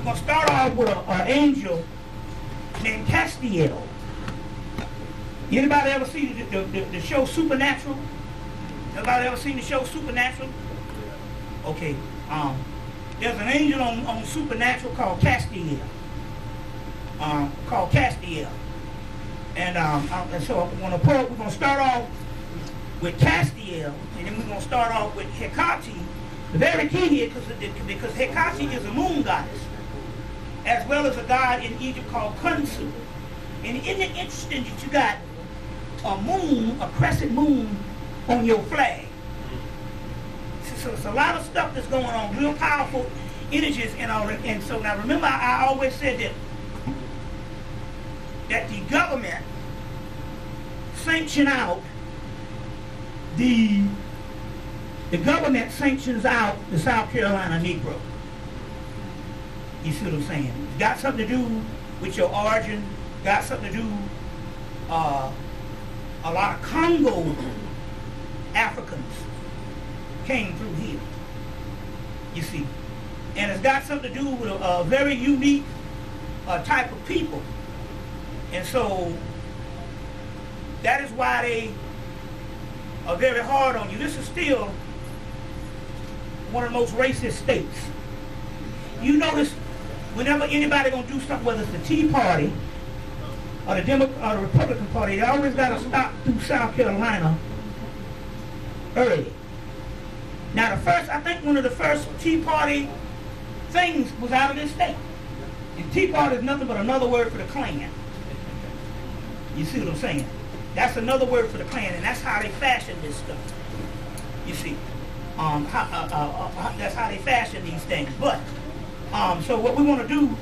going to start off with an angel named Castiel. Anybody ever see the show Supernatural? Anybody ever seen the show Supernatural? Okay. There's an angel on Supernatural called Castiel. And so we're going to start off with Castiel, and then we're going to start off with Hecate. The very key here, because Hecate is a moon goddess, as well as a god in Egypt called Khonsu. And isn't it interesting that you got a moon, a crescent moon, on your flag? So it's a lot of stuff that's going on, real powerful energies and all that. And so now remember, I always said that the government sanction out the government sanctions out the South Carolina Negro. You see what I'm saying? It's got something to do with your origin, got something to do, a lot of Congo Africans came through here, you see. And it's got something to do with a very unique type of people. And so that is why they are very hard on you. This is still one of the most racist states. You notice whenever anybody gonna do something, whether it's the Tea Party or the Republican Party, they always gotta stop through South Carolina early. Now I think one of the first Tea Party things was out of this state. And Tea Party is nothing but another word for the Klan. You see what I'm saying? That's another word for the Klan, and that's how they fashion this stuff. You see, that's how they fashion these things. But so what we want to do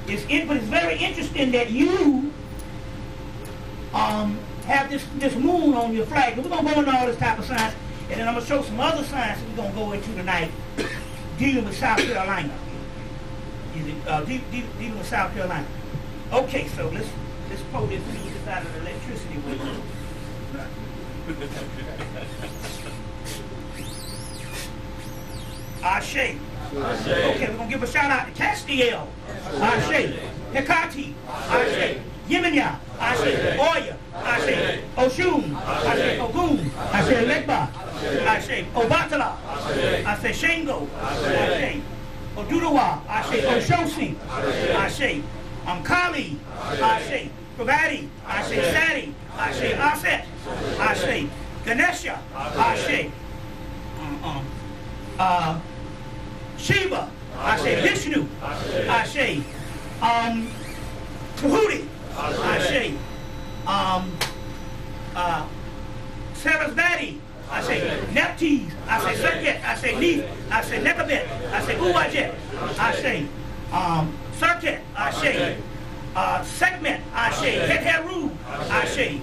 is, but it's very interesting that you have this moon on your flag. We're gonna go into all this type of science, and then I'm gonna show some other science that we're gonna go into tonight, dealing with South Carolina. Dealing with South Carolina. Okay, so let's pull this out of the electricity with it. Ashe. Okay, we're going to give a shout out to Castiel. Ashe. Hecate. Ashe. Yemenya. Ashe. Oya. Ashe. Oshun. Ashe. Ogun. Ashe. Legba. Ashe. Obatala. Ashe. Shango. Ashe. Oduduwa. Ashe. Oshosi. Ashe. Kali. Ashe. Pravati. Ashe. Sati. Ashe. Aset. Ashe. Ganesha. Ashe. Shiva. Ashe. Vishnu. Ashe. Tahuti. Ashe. Sarasvati. Ashe. Neptes. Ashe. Serket. Ashe. Neith. Ashe. Nekabet. Ashe. Uwajet. Ashe. Serket. Ashe. Segment. Ashe. Keteru. Ashe.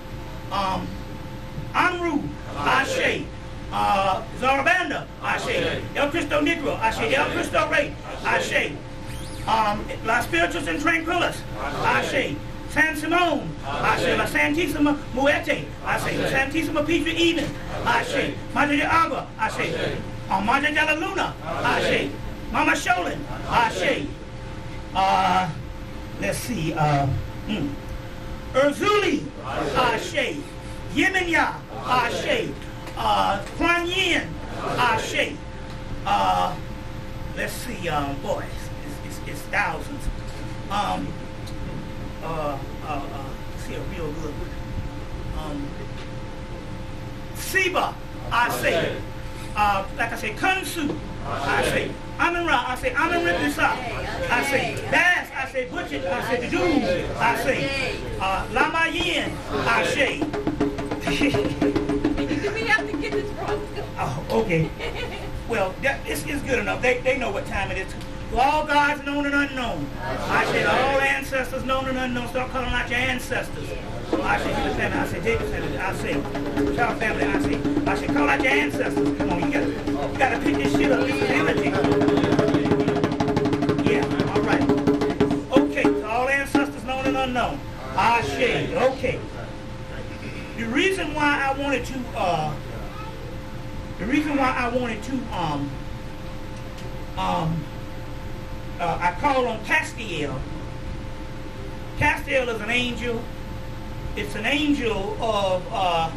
Amru. Ashe. Zarabanda. Ashe. El Cristo Negro. Ashe. El Cristo Rey. Ashe. La Spiritus and Tranquilis. Ashe. San Simon. Ashe. La Santissima Muerte. Ashe. La Santissima Petra Eden. Ashe. Madre de Agua. Ashe. Madre de la Luna. Ashe. Mama Sholin. Ashe. Let's see. Urzuli. Ashe. Yemenya. Ashe. Kuan Yin. Ashe. Let's see. Boy, it's thousands. See a real good one. Siba. Ashe. Like I say, Khonsu. Ashe. Amin-Ra. Ashe. Amin-Ra. Ashe. Bass. Ashe. Butchit. Ashe. Dedun. Ashe. Lama Yin. Ashe. Do we have to get this wrong? Oh, okay. Well, it's good enough. They know what time it is. To all gods known and unknown. I say to all ancestors known and unknown. Start calling out your ancestors. I say Jacob's family. I say Jacob's family. I say Child family. I say call out your ancestors. Come on, you gotta pick this shit up. This is energy. Yeah. All right. Okay. To all ancestors known and unknown. I say okay. The reason why I wanted to I call on Castiel. Castiel is an angel. It's an angel of,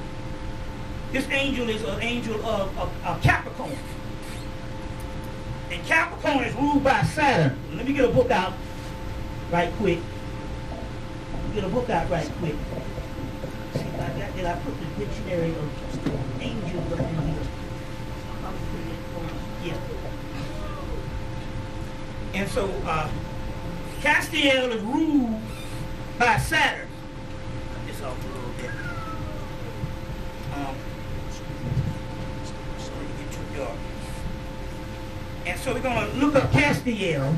this angel is an angel of Capricorn. And Capricorn is ruled by Saturn. Let me get a book out right quick. Get a book out right quick. See if I got, did I put the dictionary of angels up in here? Yeah. And so Castiel is ruled by Saturn. Cut this off a little bit. So it get too dark. And so we're going to look up Castiel.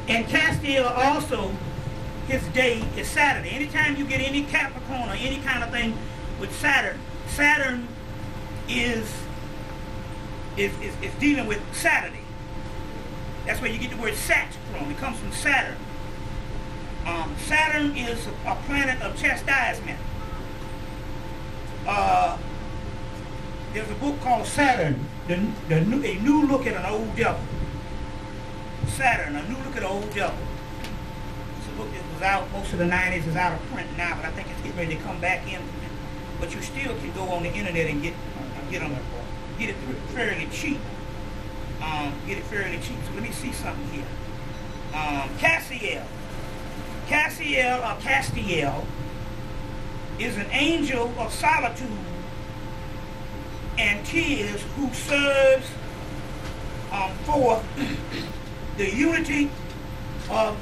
And Castiel also, his day is Saturday. Anytime you get any Capricorn or any kind of thing with Saturn, Saturn is dealing with Saturday. That's where you get the word Sat from. It comes from Saturn. Saturn is a planet of chastisement. There's a book called Saturn, a new look at an old devil. Saturn, a new look at an old devil. It's a book that was out most of the 90s, is out of print now, but I think it's getting ready to come back in. But you still can go on the internet and get it fairly cheap. Get it fairly cheap. So let me see something here. Castiel. Castiel or Castiel is an angel of solitude and tears who serves for the unity of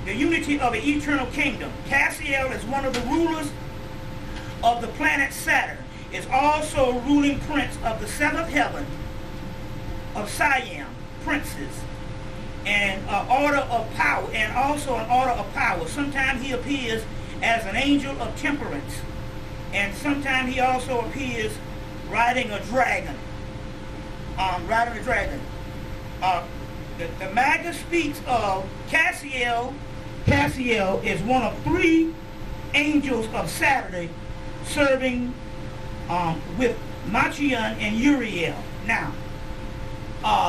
the eternal kingdom. Castiel is one of the rulers of the planet Saturn. Is also ruling prince of the seventh heaven of Siam, princes, and order of power, and also an order of power. Sometimes he appears as an angel of temperance, and sometimes he also appears riding a dragon. The Magna speaks of Castiel. Castiel is one of three angels of Saturday serving with Machian and Uriel. Now,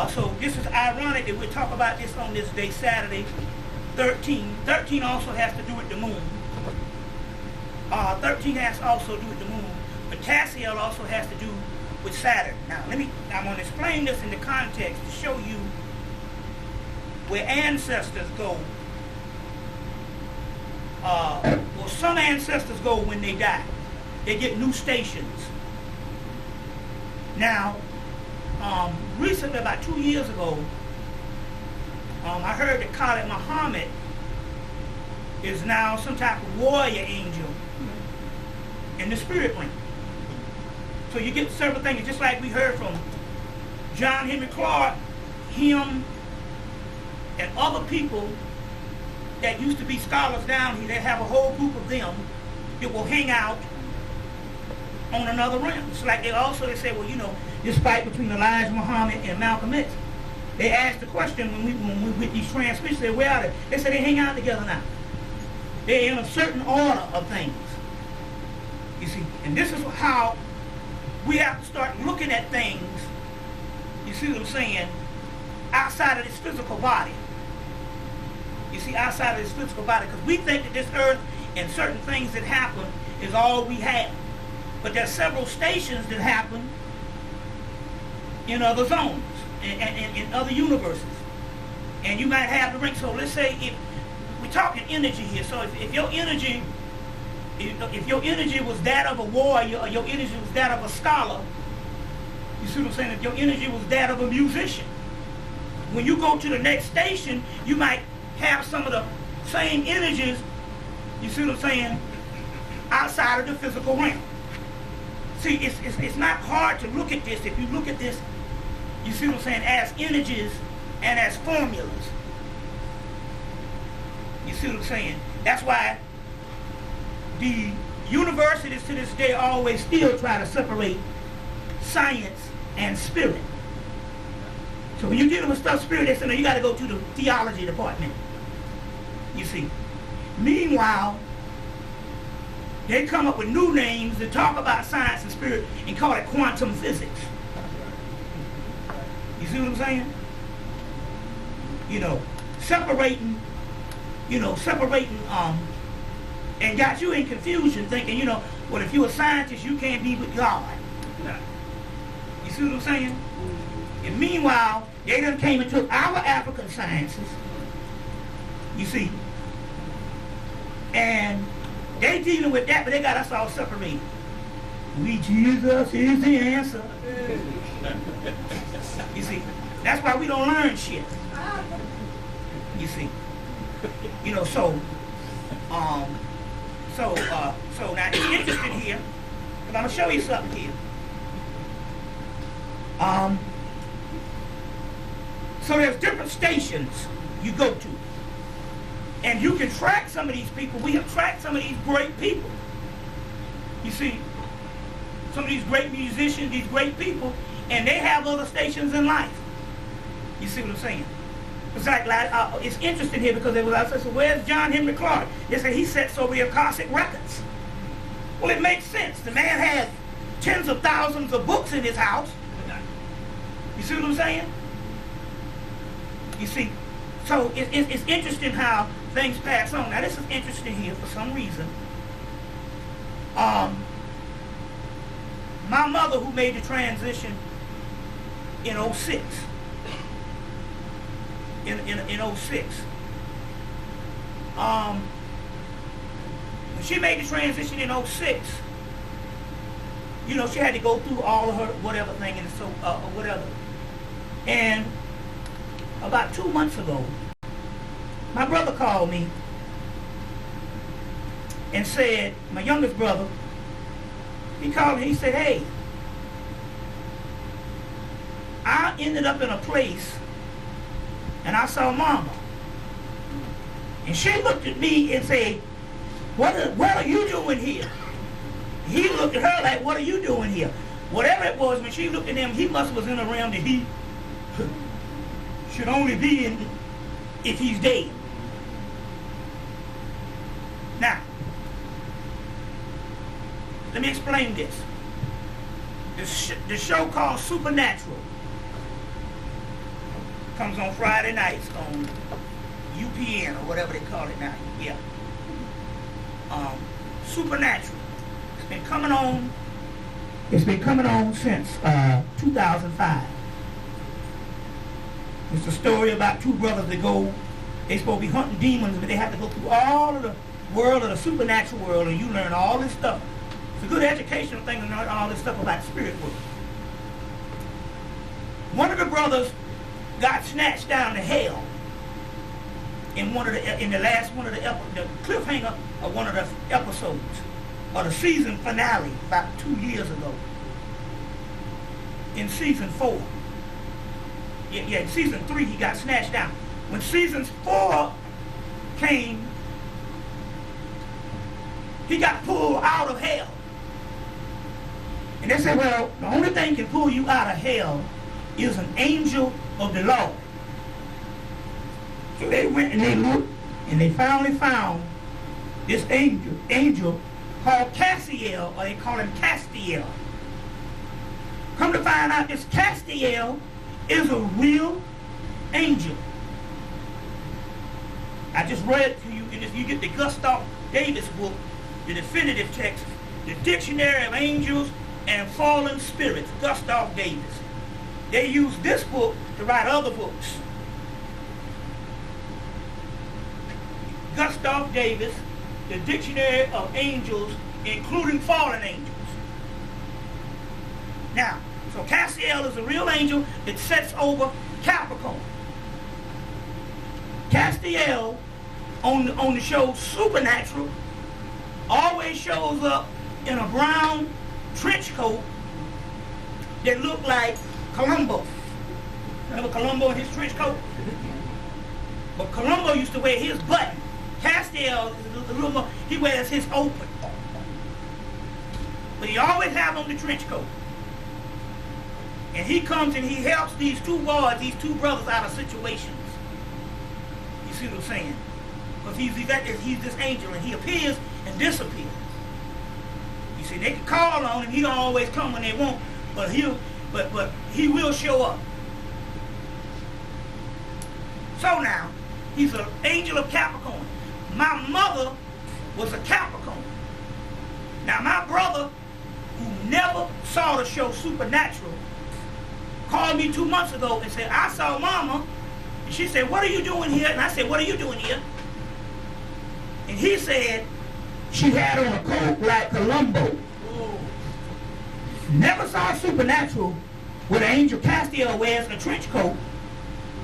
so this is ironic that we talk about this on this day, Saturday, 13. 13 also has to do with the moon. 13 has also to do with the moon, but Castiel also has to do with Saturn. Now, I'm going to explain this in the context to show you where ancestors go. Well, some ancestors go when they die. They get new stations. Now, recently, about 2 years ago, I heard that Khalid Muhammad is now some type of warrior angel in the spirit realm. So you get several things, just like we heard from John Henry Clark, him, and other people that used to be scholars down here. They have a whole group of them that will hang out on another realm. It's like they say, well, you know, this fight between Elijah Muhammad and Malcolm X. They asked the question when we with these transmissions, they said, where are they? They said they hang out together now. They're in a certain order of things. You see, and this is how we have to start looking at things, you see what I'm saying, outside of this physical body. You see, outside of this physical body, because we think that this earth and certain things that happen is all we have. But there's several stations that happen in other zones, and in other universes. And you might have the ring. So let's say if we're talking energy here, so if your energy was that of a warrior, or your energy was that of a scholar, you see what I'm saying? If your energy was that of a musician, when you go to the next station, you might have some of the same energies, you see what I'm saying, outside of the physical realm. See, it's not hard to look at this. If you look at this, you see what I'm saying, as energies and as formulas. You see what I'm saying? That's why the universities to this day always still try to separate science and spirit. So when you're dealing with stuff spirit, they say, no, you got to go to the theology department. You see. Meanwhile, they come up with new names that talk about science and spirit and call it quantum physics. You see what I'm saying? you know, separating, and got you in confusion thinking, well, if you're a scientist, you can't be with God. You see what I'm saying? And meanwhile, they done came and took our African sciences, you see, and they dealing with that, but they got us all separated. Jesus is the answer. You see, that's why we don't learn shit. You see, so now it's interesting here, because I'm gonna show you something here. So there's different stations you go to, and you can track some of these people. We have tracked some of these great people. You see, some of these great musicians, these great people, and they have other stations in life. You see what I'm saying? It's like it's interesting here because I said, so where's John Henry Clark? They said he sets over your Cossack records. Well, it makes sense. The man has tens of thousands of books in his house. You see what I'm saying? You see, so it's interesting how things pass on. Now this is interesting here for some reason. My mother, who made the transition in 06, in 06, when she made the transition in 06, she had to go through all of her whatever thing and so whatever. And about 2 months ago, my brother called me and said, my youngest brother, he called me, he said, hey, I ended up in a place and I saw Mama. And she looked at me and said, what are you doing here? He looked at her like, what are you doing here? Whatever it was, when she looked at him, he must was in a realm that he should only be in if he's dead. Now, let me explain this. The show called Supernatural comes on Friday nights on UPN or whatever they call it now. Yeah. Supernatural. It's been coming on since 2005. It's a story about two brothers that they supposed to be hunting demons, but they have to go through all of the world of the supernatural world, and you learn all this stuff. It's a good educational thing to learn all this stuff about the spirit world. One of the brothers got snatched down to hell in the last one of the cliffhanger of one of the episodes of the season finale about 2 years ago. In season 4. Yeah, in season 3 he got snatched down. When season 4 came, he got pulled out of hell. And they said, well, the only thing can pull you out of hell is an angel of the Lord. So they went and they looked, and they finally found this angel called Castiel, or they call him Castiel. Come to find out, this Castiel is a real angel. I just read it to you, and if you get the Gustav Davis book, the definitive text, the Dictionary of Angels and Fallen Spirits, Gustav Davis. They use this book to write other books. Gustav Davis, the Dictionary of Angels, including fallen angels. Now, so Castiel is a real angel that sets over Capricorn. Castiel, on the show Supernatural, always shows up in a brown trench coat that looked like Columbo. Remember Columbo in his trench coat? But Columbo used to wear his button. Castiel is a little more, he wears his open. But he always has on the trench coat. And he comes and he helps these two boys, these two brothers out of situations. You see what I'm saying? Because he's this angel, and he appears and disappears. You see, they can call on him, he don't always come when they want, but he will show up. So now, he's an angel of Capricorn. My mother was a Capricorn. Now my brother, who never saw the show Supernatural, called me 2 months ago and said, I saw Mama. And she said, what are you doing here? And I said, what are you doing here? And he said, she had on a coat like Columbo. Never saw Supernatural with an angel Castiel wears a trench coat,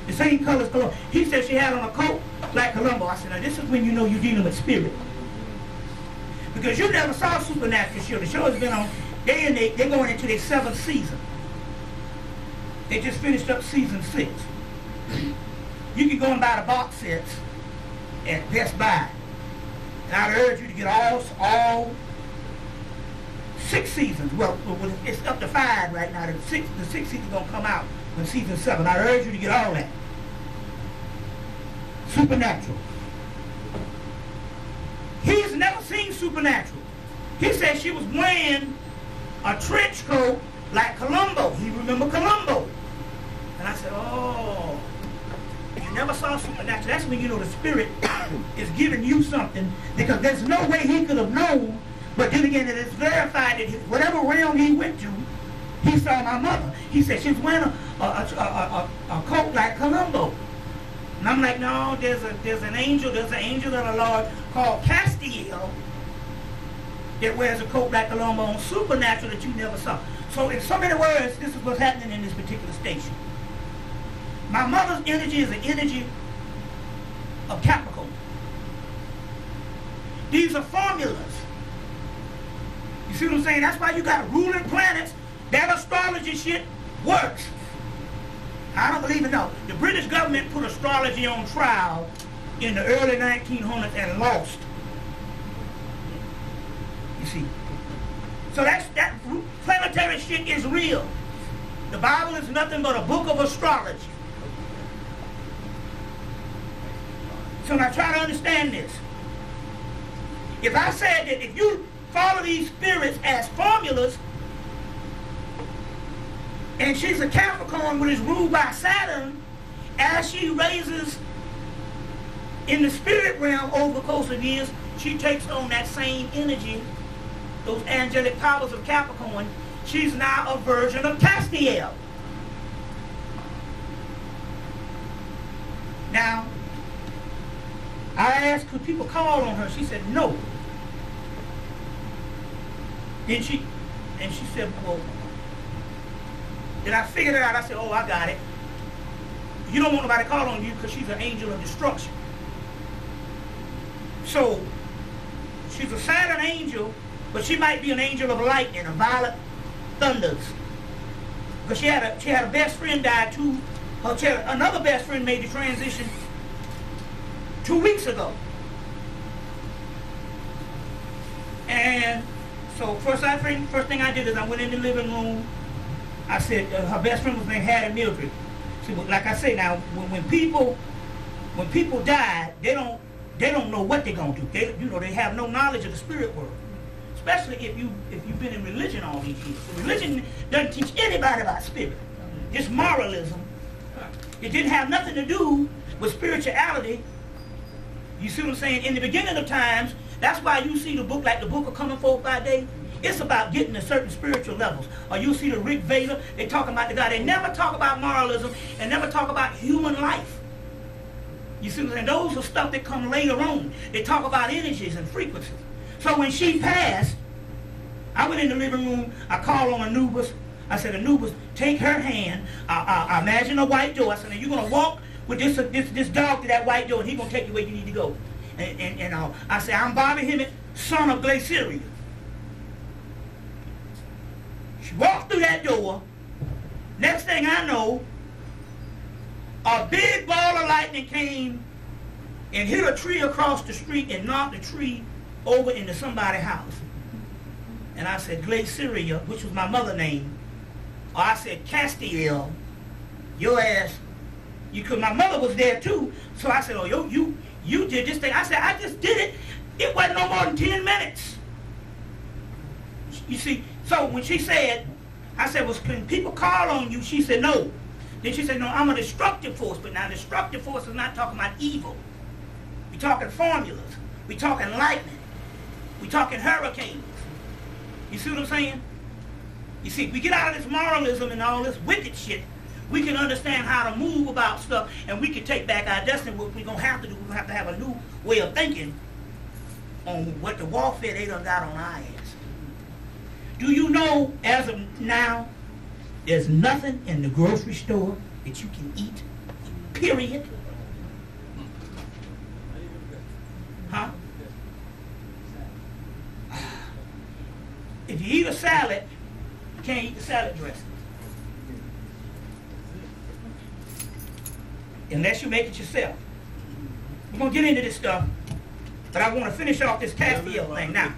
the same color as Columbo. He said she had on a coat like Columbo. I said, now this is when you know you're dealing with spirit. Because you never saw Supernatural show. The show has been on, they're going into their 7th season. They just finished up season 6. You can go and buy the box sets at Best Buy. And I'd urge you to get all 6 seasons. Well, it's up to 5 right now. The sixth season's going to come out when season 7. I'd urge you to get all that. Supernatural. He's never seen Supernatural. He said she was wearing a trench coat like Columbo. He remembered Columbo. And I said, oh, you never saw Supernatural. That's when you know the spirit is giving you something, because there's no way he could have known. But then again, it is verified that whatever realm he went to, he saw my mother. He said she was wearing a coat like Columbo. And I'm like, no, there's an angel of the Lord called Castiel that wears a coat like Columbo on Supernatural that you never saw. So in so many words, this is what's happening in this particular station. My mother's energy is an energy of Capricorn. These are formulas. You see what I'm saying? That's why you got ruling planets. That astrology shit works. I don't believe it, no. The British government put astrology on trial in the early 1900s and lost. You see. So that planetary shit is real. The Bible is nothing but a book of astrology. So now try to understand this. If I said that if you follow these spirits as formulas, and she's a Capricorn, which is ruled by Saturn, as she raises in the spirit realm over the course of years, she takes on that same energy, those angelic powers of Capricorn. She's now a version of Castiel. Now, I asked, could people call on her? She said, no. And she said, well, then I figured it out. I said, oh, I got it. You don't want nobody to call on you because she's an angel of destruction. So, she's a Saturn angel, but she might be an angel of lightning, a violent thunders. Because she had a best friend died too. Another best friend made the transition 2 weeks ago. And so first thing I did is I went in the living room. I said her best friend was named Hattie Mildred. See, like I say now, when people die, they don't know what they're gonna do. They have no knowledge of the spirit world. Especially if you've been in religion all these years. So religion doesn't teach anybody about spirit. It's moralism. It didn't have nothing to do with spirituality. You see what I'm saying? In the beginning of times, that's why you see the book like the Book of Coming Forth by Day. It's about getting to certain spiritual levels. Or you see the Rick Vader, they talk about the God. They never talk about moralism and never talk about human life. You see what I'm saying? Those are stuff that come later on. They talk about energies and frequencies. So when she passed, I went in the living room, I called on Anubis. I said, Anubis, take her hand. I imagine a white door. I said, now you're going to walk with this dog to that white door, and he's going to take you where you need to go. And I said, I'm Bobby Hemmitt, son of Glaciria. She walked through that door. Next thing I know, a big ball of lightning came and hit a tree across the street and knocked the tree over into somebody's house. And I said, Glaciria, which was my mother's name. Or I said, Castiel, your ass. Because my mother was there too. So I said, oh, you did this thing. I said, I just did it. It wasn't no more than 10 minutes. You see, so when she said, I said, well, can people call on you? She said, no. Then she said, no, I'm a destructive force. But now destructive force is not talking about evil. We're talking formulas. We're talking lightning. We're talking hurricanes. You see what I'm saying? You see, we get out of this moralism and all this wicked shit, we can understand how to move about stuff, and we can take back our destiny. What we're going to have to do, we're going to have to have a new way of thinking on what the warfare they done got on our ass. Do you know, as of now, there's nothing in the grocery store that you can eat, period? Huh? If you eat a salad, you can't eat the salad dressing. Unless you make it yourself. We're going to get into this stuff, but I want to finish off this Castiel thing now.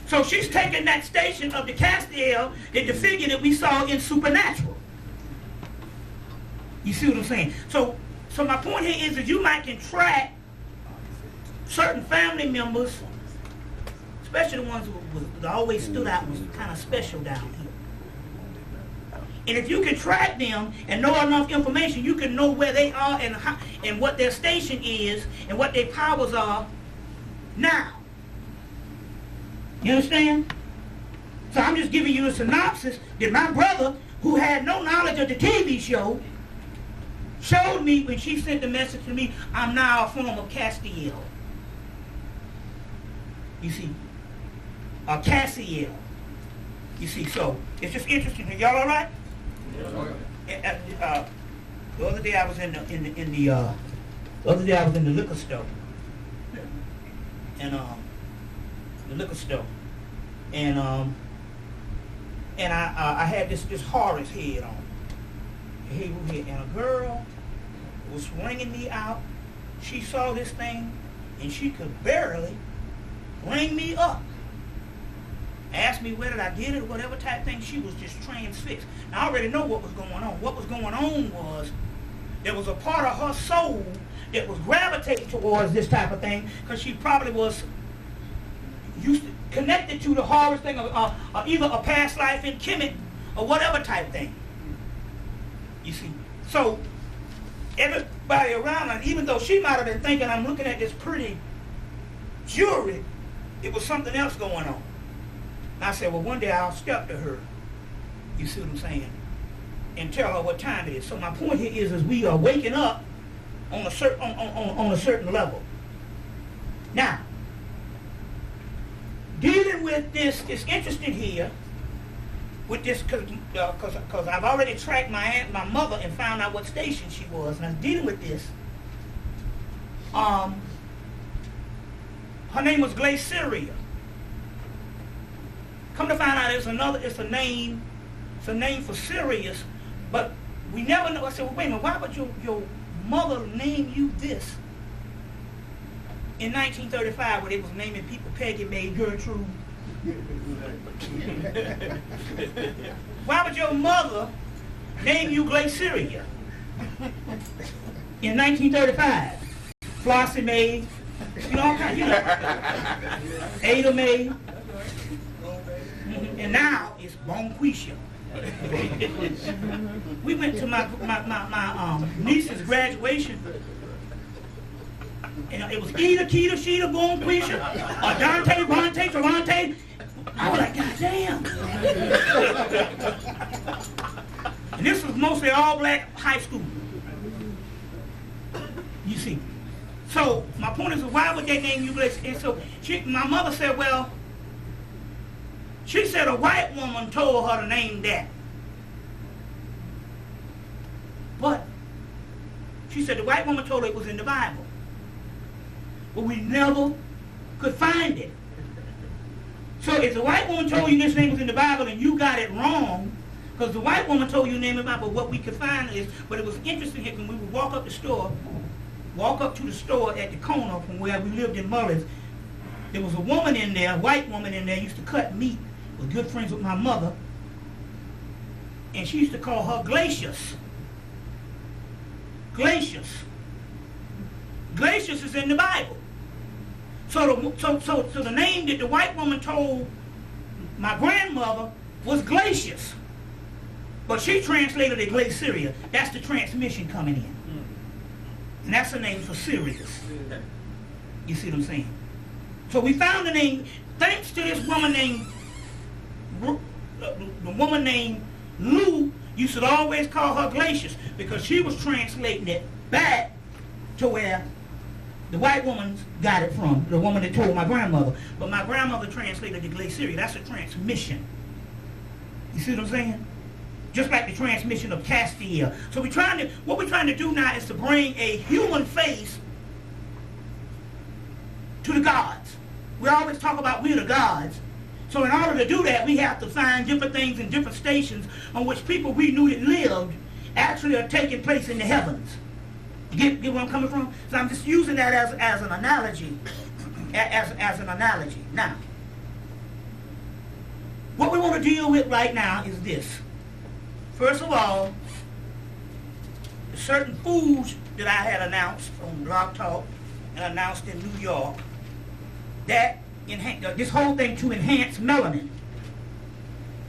So she's taking that station of the Castiel, the figure that we saw in Supernatural. You see what I'm saying? So my point here is that you might can track certain family members, especially the ones who always stood out and was kind of special down here. And if you can track them and know enough information, you can know where they are and what their station is and what their powers are now. You understand? So I'm just giving you a synopsis that my brother, who had no knowledge of the TV show, showed me when she sent the message to me, I'm now a form of Castiel. You see? Or Cassiel. You see, so it's just interesting. Are y'all all right? The other day I was in the liquor store, and I had this Horace head on, and a girl was ringing me out. She saw this thing, and she could barely ring me up. Asked me whether I did it or whatever type thing. She was just transfixed. Now, I already know what was going on. What was going on was there was a part of her soul that was gravitating towards this type of thing because she probably was connected to the Horace thing or either a past life in Hemmitt or whatever type thing. You see? So, everybody around her, even though she might have been thinking, I'm looking at this pretty jewelry, it was something else going on. And I said, well, one day I'll step to her, you see what I'm saying, and tell her what time it is. So my point here is we are waking up on a certain level. Now, dealing with this is interesting here, with this, because I've already tracked my mother and found out what station she was, and I was dealing with this. Her name was Glaciria. Come to find out, it's a name for Sirius, but we never know. I said, well, wait a minute, why would your mother name you this in 1935 when they was naming people Peggy, May, Gertrude? Why would your mother name you Glaciria in 1935? Flossie Mae, Ada Mae. And now it's Bonquisha. We went to my niece's graduation, and it was Eda, Keita, Sheeta, Bonquisha, or Dante, Ronte, Toronte. I was like, God damn. And this was mostly all black high school. You see. So my point is, why would they name you Glacier? And so my mother said, well, she said a white woman told her to name that. But she said the white woman told her it was in the Bible. But we never could find it. So if the white woman told you this name was in the Bible and you got it wrong, because the white woman told you the name of the Bible, what we could find is, but it was interesting here when we would walk up to the store at the corner from where we lived in Mullins, there was a woman in there, a white woman in there, used to cut meat, was good friends with my mother, and she used to call her Glacius. Glacius. Glacius is in the Bible. So the name that the white woman told my grandmother was Glacius. But she translated it Glaciria. That's the transmission coming in. And that's the name for Sirius. You see what I'm saying? So we found the name, thanks to this woman named, the woman named Lou. You should always call her Glacius, because she was translating it back to where the white woman got it from, the woman that told my grandmother. But my grandmother translated the Glaciria. That's a transmission. You see what I'm saying? Just like the transmission of Castile. So what we're trying to do now is to bring a human face to the gods. We always talk about we're the gods. So in order to do that, we have to find different things in different stations on which people we knew that lived actually are taking place in the heavens. Get where I'm coming from? So I'm just using that as an analogy. As an analogy. Now, what we want to deal with right now is this. First of all, certain foods that I had announced on Blog Talk and announced in New York, that this whole thing to enhance melanin.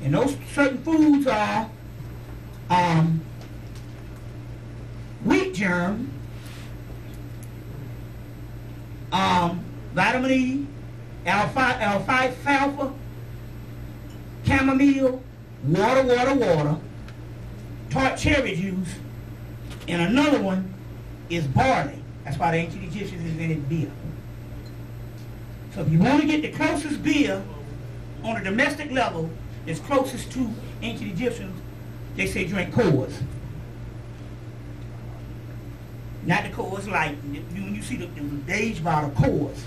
And those certain foods are wheat germ, vitamin E, alfalfa, chamomile, water, tart cherry juice, and another one is barley. That's why the ancient Egyptians invented beer. So if you want to get the closest beer on a domestic level that's closest to ancient Egyptians, they say drink Coors. Not the Coors Light. When you see the age bottle Coors,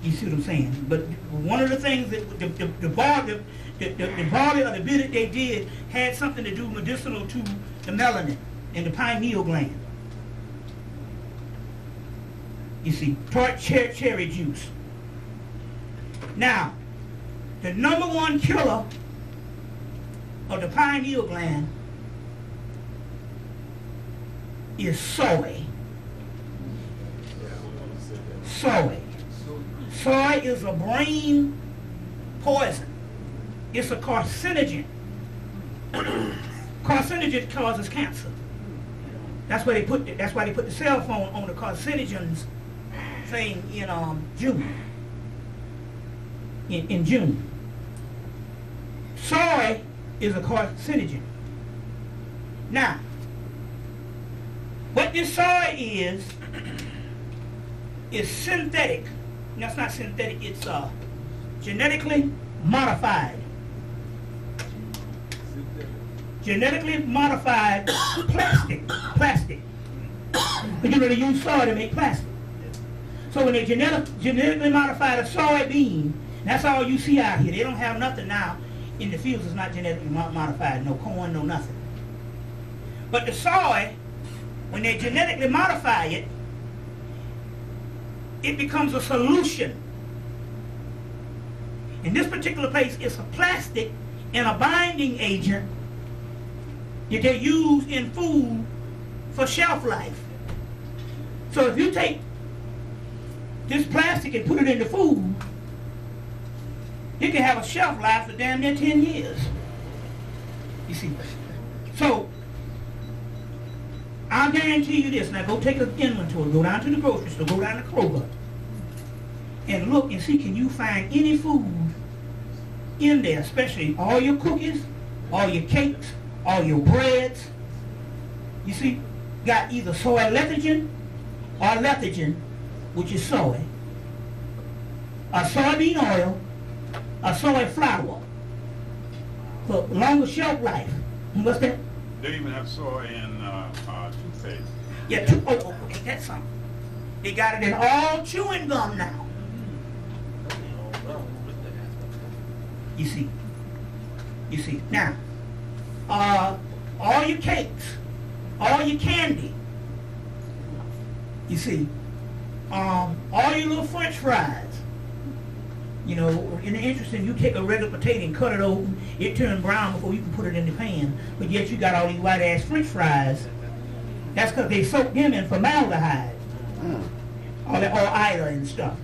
you see what I'm saying? But one of the things that the barley or the beer that they did had something to do medicinal to the melanin and the pineal gland. You see, tart cherry juice. Now, the number one killer of the pineal gland is soy. Soy. Soy is a brain poison. It's a carcinogen. Carcinogen causes cancer. That's why they put the cell phone on the carcinogens thing in June. In June. Soy is a carcinogen. Now, what this soy is synthetic. That's not synthetic, it's genetically modified. Genetically modified plastic. But they use soy to make plastic. So when they genetically modify a soybean, that's all you see out here. They don't have nothing now in the fields that's not genetically modified. No corn, no nothing. But the soy, when they genetically modify it, it becomes a solution. In this particular place, it's a plastic and a binding agent that they use in food for shelf life. So if you take this plastic and put it in the food, it can have a shelf life for damn near 10 years. You see? So, I'll guarantee you this. Now go take an inventory, go down to the grocery store, go down to Kroger, and look and see, can you find any food in there, especially all your cookies, all your cakes, all your breads. You see, got either soy lecithin or lecithin, which is soy, a soybean oil, a soy flour, for longer shelf life. What's that? They even have soy in toothpaste. Yeah, ain't that something? They got it in all chewing gum now. You see. Now, all your cakes, all your candy, you see, all your little French fries. You know, in the interesting, you take a regular potato and cut it open, it turns brown before you can put it in the pan, but yet you got all these white ass French fries. That's because they soak them in formaldehyde, all that, all Ida and stuff.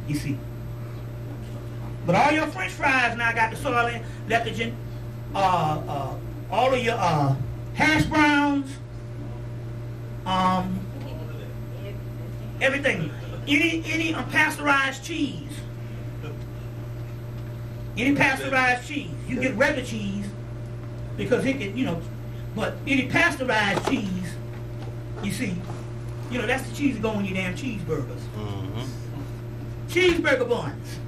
You see. But all your French fries now got the soy in, lecithin, all of your hash browns, everything. Any pasteurized cheese. Any pasteurized cheese. You get regular cheese because it can, but any pasteurized cheese, you see, that's the cheese that go on your damn cheeseburgers. Cheeseburger buns.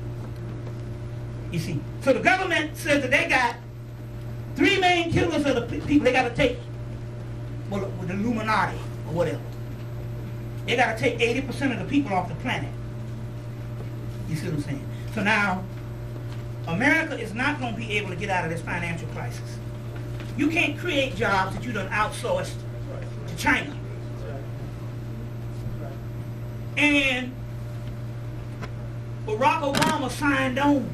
You see. So the government says that they got 3 main killers of the people they got to take with the Illuminati or whatever. They got to take 80% of the people off the planet. You see what I'm saying? So now, America is not going to be able to get out of this financial crisis. You can't create jobs that you done outsourced to China. And Barack Obama signed on.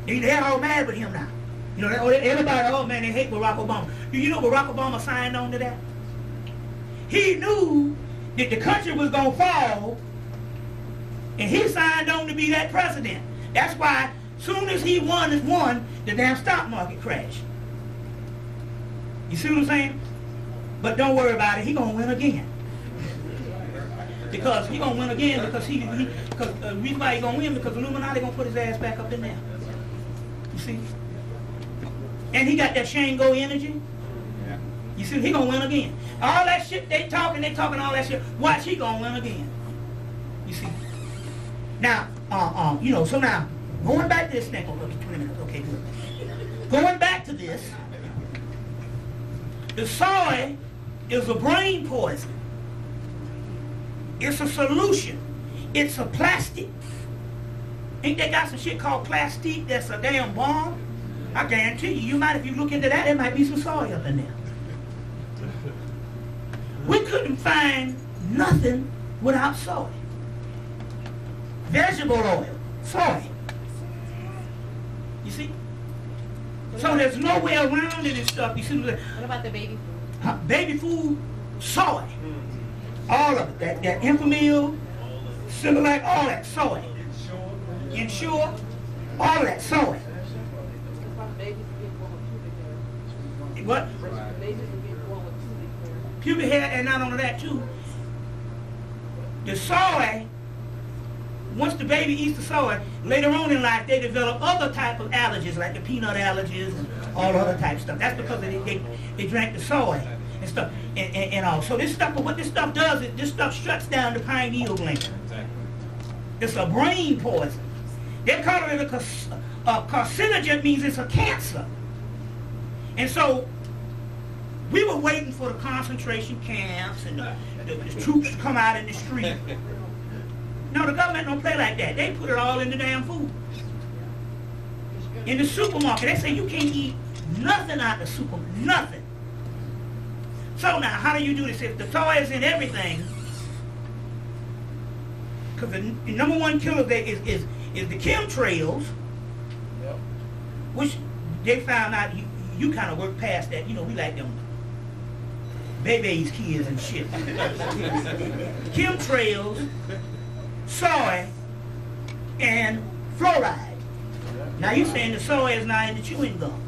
They're all mad with him now. Everybody, oh man, they hate Barack Obama. Do you know Barack Obama signed on to that? He knew that the country was going to fall, and he signed on to be that president. That's why, soon as he won, the damn stock market crashed. You see what I'm saying? But don't worry about it. He's going to win again. Because he's going to win again because the reason why he's going to win because the Illuminati going to put his ass back up in there. You see? And he got that Shango energy. You see, he going to win again. All that shit they talking all that shit. Watch, he going to win again. You see? Now, so now, going back to this thing. Oh, 20 minutes. Okay, good. Going back to this, the soy is a brain poison. It's a solution. It's a plastic. Ain't they got some shit called plastic that's a damn bomb? I guarantee you might, if you look into that, there might be some soy up in there. We couldn't find nothing without soy. Vegetable oil, soy. You see? So there's no way around it and stuff. You see? What about the baby food? Baby food, soy. All of it. That Enfamil, Similac, all that, soy. Ensure, all of that, soy. What? Pubic hair, and not only that too. The soy, once the baby eats the soy, later on in life they develop other type of allergies, like the peanut allergies and all other type of stuff. That's because they drank the soy and stuff and all. So this stuff, but what this stuff does is this stuff shuts down the pineal gland. It's a brain poison. They call it a carcinogen, means it's a cancer. And so we were waiting for the concentration camps and the troops to come out in the street. No, the government don't play like that. They put it all in the damn food. In the supermarket, they say you can't eat nothing out of the supermarket, nothing. So now, how do you do this? If the soy is in everything, because the number one killer there is the chemtrails, which they found out you kind of work past that. We like them babies, kids and shit. Chemtrails, soy, and fluoride. Now you saying the soy is not in the chewing gum.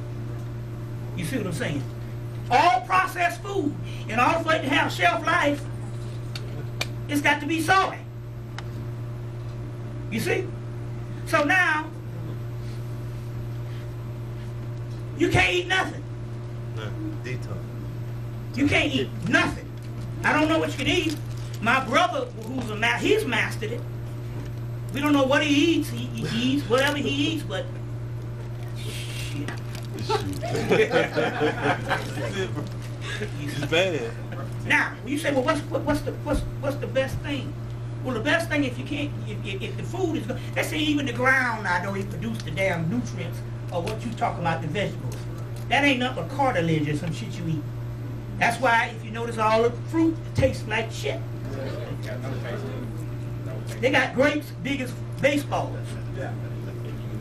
You see what I'm saying? All processed food, in order for it to have shelf life, it's got to be soy. You see? So now, you can't eat nothing. Detox. You can't eat nothing. I don't know what you can eat. My brother, who's he's mastered it. We don't know what he eats. He eats whatever he eats, but shit. It's bad. Now, you say, well, what's the best thing? Well, the best thing if the food is, let's say even the ground now don't even produce the damn nutrients or what you talking about, the vegetables. That ain't nothing but cartilage or some shit you eat. That's why if you notice all the fruit, it tastes like shit. They got grapes big as baseballs. Yeah.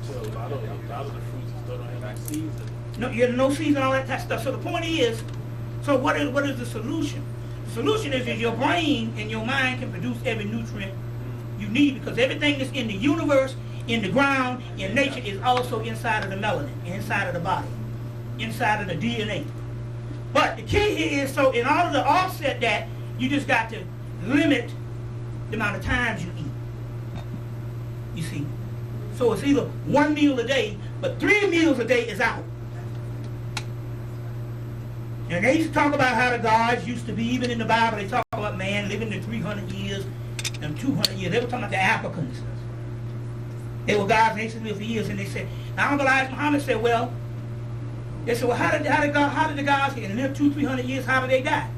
So a lot of the fruits still don't have seeds. No, you have no seeds and all that type of stuff. So the point is, so what is the solution? The solution is that your brain and your mind can produce every nutrient you need, because everything that's in the universe in the ground, in nature, is also inside of the melanin, inside of the body, inside of the DNA. But the key here is, so in order to offset that, you just got to limit the amount of times you eat. You see? So it's either 1 meal a day, but 3 meals a day is out. And they used to talk about how the gods used to be, even in the Bible, they talk about man living to 300 years and 200 years. They were talking about the Africans. They were gods, and they used to live for years, and they said, now Elijah Muhammad said, well, they said, well, how did the gods get in them 200-300 years, how did they die?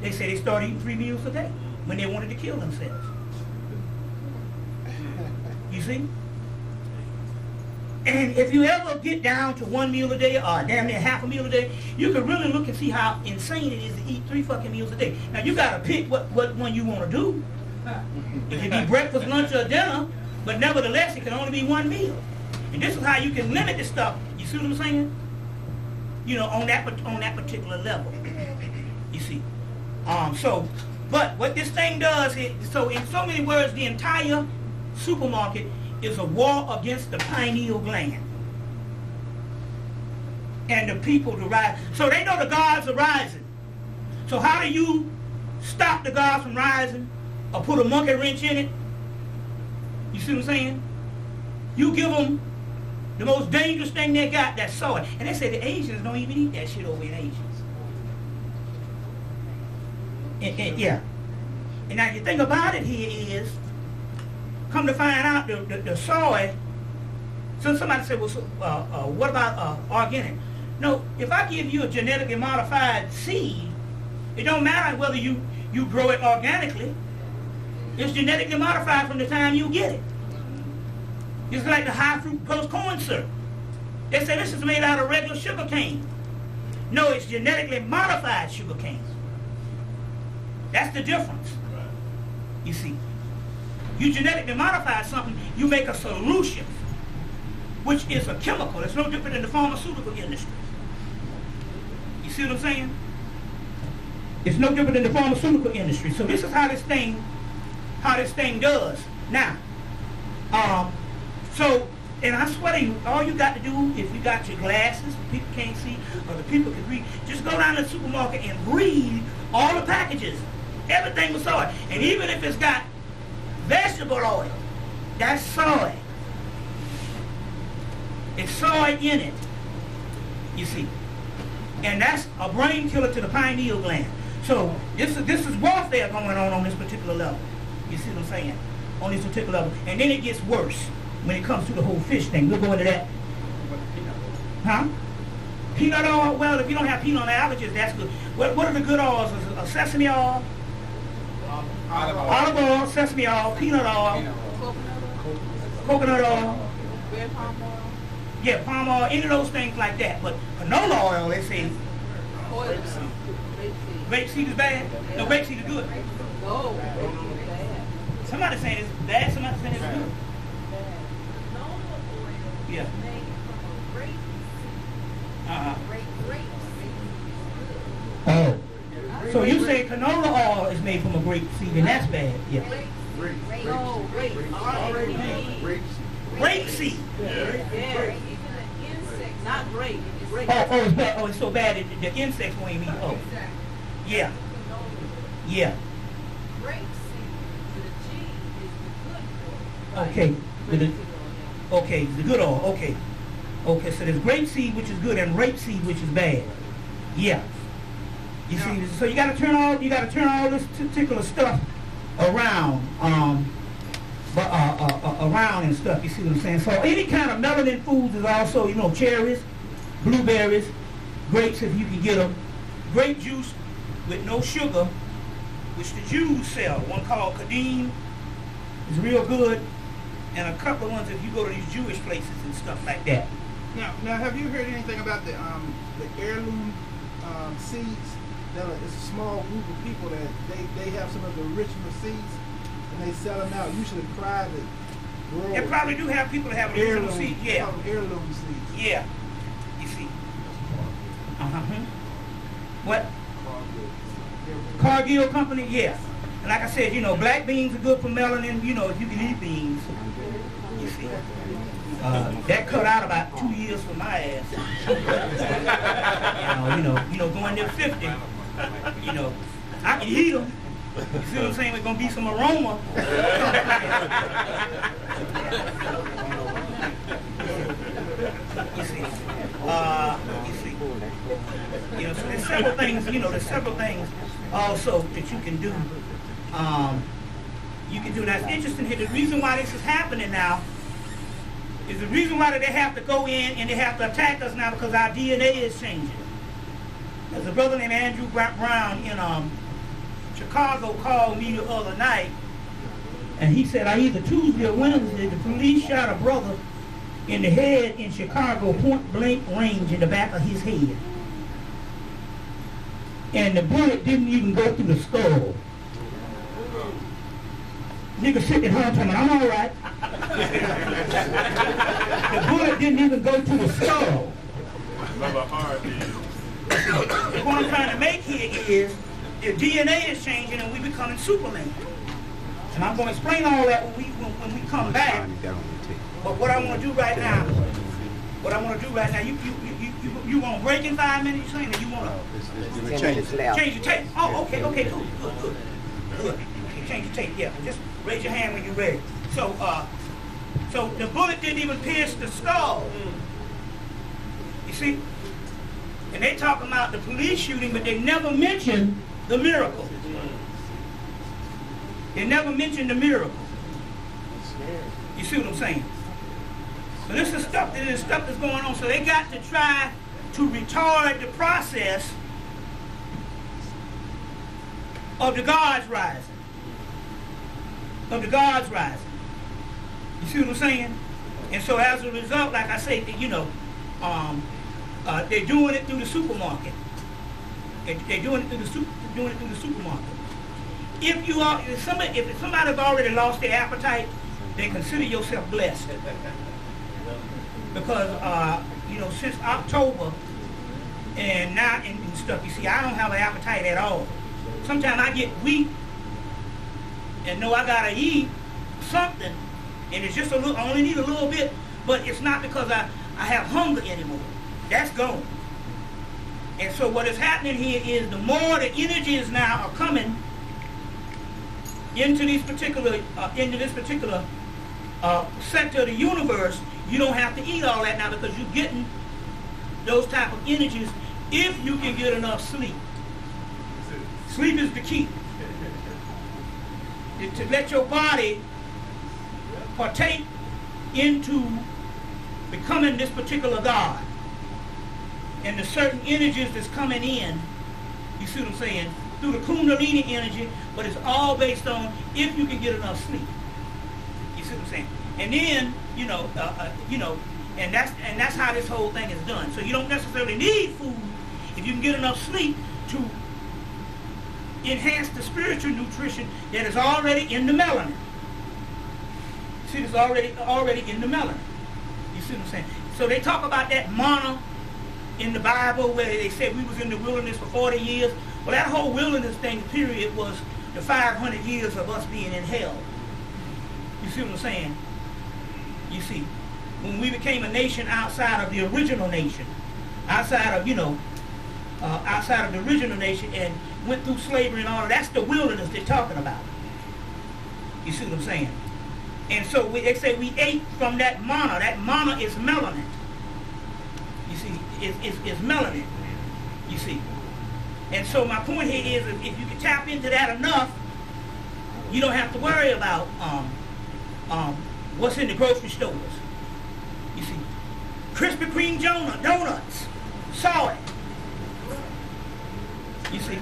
They said they started eating 3 meals a day when they wanted to kill themselves. You see? And if you ever get down to 1 meal a day or damn near half a meal a day, you can really look and see how insane it is to eat 3 fucking meals a day. Now you gotta pick what one you want to do. It can be breakfast, lunch, or dinner, but nevertheless it can only be 1 meal. And this is how you can limit this stuff. You see what I'm saying? You know, on that particular level. You see. But what this thing does is, so in so many words, the entire supermarket is a war against the pineal gland. And the people to rise. So they know the gods are rising. So how do you stop the gods from rising or put a monkey wrench in it? You see what I'm saying? You give them the most dangerous thing they got, that's soy. And they say the Asians don't even eat that shit over in Asia. Yeah. And now the thing about it here is, come to find out, the soy, so somebody said, well, so, what about organic? No, if I give you a genetically modified seed, it don't matter whether you grow it organically. It's genetically modified from the time you get it. It's like the high fructose corn syrup. They say this is made out of regular sugar cane. No, it's genetically modified sugar cane. That's the difference. You see. You genetically modify something, you make a solution, which is a chemical. It's no different than the pharmaceutical industry. You see what I'm saying? It's no different than the pharmaceutical industry. So this is how this thing does. Now, and I swear to you, all you got to do, if you got your glasses, people can't see, or the people can read, just go down to the supermarket and read all the packages. Everything was soy. And even if it's got vegetable oil, that's soy. It's soy in it, you see. And that's a brain killer to the pineal gland. So this is warfare going on this particular level. You see what I'm saying? On this particular level. And then it gets worse when it comes to the whole fish thing. We'll go into that. Huh? Peanut oil? Well, if you don't have peanut allergies, that's good. What are the good oils? A sesame oil? Olive oil, sesame oil, peanut oil, coconut oil. Red palm oil. Yeah, palm oil, any of those things like that. But canola oil, they say, grapeseed is bad. No, grapeseed is good. No, grapeseed is bad. Somebody saying it's bad, somebody saying it's good. Yeah. Oh. So you say canola oil is made from a grape seed, and that's bad. Yeah. Grape seed. Yeah. Not grape. Oh, it's bad. Oh, it's so bad that the insects won't even eat. Oh. Yeah. Yeah. Okay. Okay, the good oil. Okay. Okay, so there's grape seed, which is good, and rape seed, which is bad. Yeah. You see, so you got to turn all this particular stuff around, around and stuff. You see what I'm saying? So any kind of melanin foods is also, you know, cherries, blueberries, grapes if you can get them, grape juice with no sugar, which the Jews sell. One called Kadim is real good, and a couple of ones if you go to these Jewish places and stuff like that. Now, have you heard anything about the heirloom seeds? It's a small group of people that they have some of the original seeds and they sell them out, usually private growers. They probably do have people that have original seeds, yeah. Heirloom seeds. Yeah. You see. What? Cargill Company, yeah. And like I said, you know, black beans are good for melanin, you know, if you can eat beans. You see. That cut out about 2 years for my ass. Going to 50, I can eat them. You see what I'm saying? There's going to be some aroma. You see. So there's several things, also that you can do. You can do that. It's interesting here. The reason why this is happening now is the reason why they have to go in and they have to attack us now because our DNA is changing. There's a brother named Andrew Brown in Chicago called me the other night, and he said, either Tuesday or Wednesday, the police shot a brother in the head in Chicago, point blank range in the back of his head. And the bullet didn't even go through the skull. Nigga sitting at home telling me, I'm all right. The bullet didn't even go through the skull. What I'm trying to make here is the DNA is changing and we're becoming Superman. And I'm going to explain all that when we come back. But what I want to do right now, you want to break in 5 minutes, you saying, or you want to change the tape? Oh, okay, good. Okay, change the tape, yeah. Just raise your hand when you're ready. So the bullet didn't even pierce the skull. You see? And they talking about the police shooting, but they never mentioned the miracle. They never mentioned the miracle. You see what I'm saying? So this is stuff that's going on. So they got to try to retard the process of the gods rising. You see what I'm saying? And so as a result, like I say, they're doing it through the supermarket. They're doing it through the supermarket. If somebody's already lost their appetite, then consider yourself blessed. Because since October and now and stuff, you see, I don't have an appetite at all. Sometimes I get weak and know I gotta eat something, and it's just I only need a little bit, but it's not because I have hunger anymore. That's gone. And so what is happening here is the more the energies now are coming into this particular sector of the universe, you don't have to eat all that now because you're getting those type of energies if you can get enough sleep. Sleep is the key. To let your body partake into becoming this particular God. And the certain energies that's coming in, you see what I'm saying, through the Kundalini energy, but it's all based on if you can get enough sleep. You see what I'm saying? And then, and that's how this whole thing is done. So you don't necessarily need food if you can get enough sleep to enhance the spiritual nutrition that is already in the melanin. See, it's already in the melanin. You see what I'm saying? So they talk about that manna in the Bible where they said we was in the wilderness for 40 years. Well, that whole wilderness thing period was the 500 years of us being in hell. You see what I'm saying? You see, when we became a nation outside of the original nation, outside of the original nation and went through slavery and all of that's the wilderness they're talking about. You see what I'm saying? And so they say we ate from that manna. That manna is melanin. You see, it's melanin. You see. And so my point here is if you can tap into that enough, you don't have to worry about what's in the grocery stores. You see, Krispy Kreme donuts, soy. You see,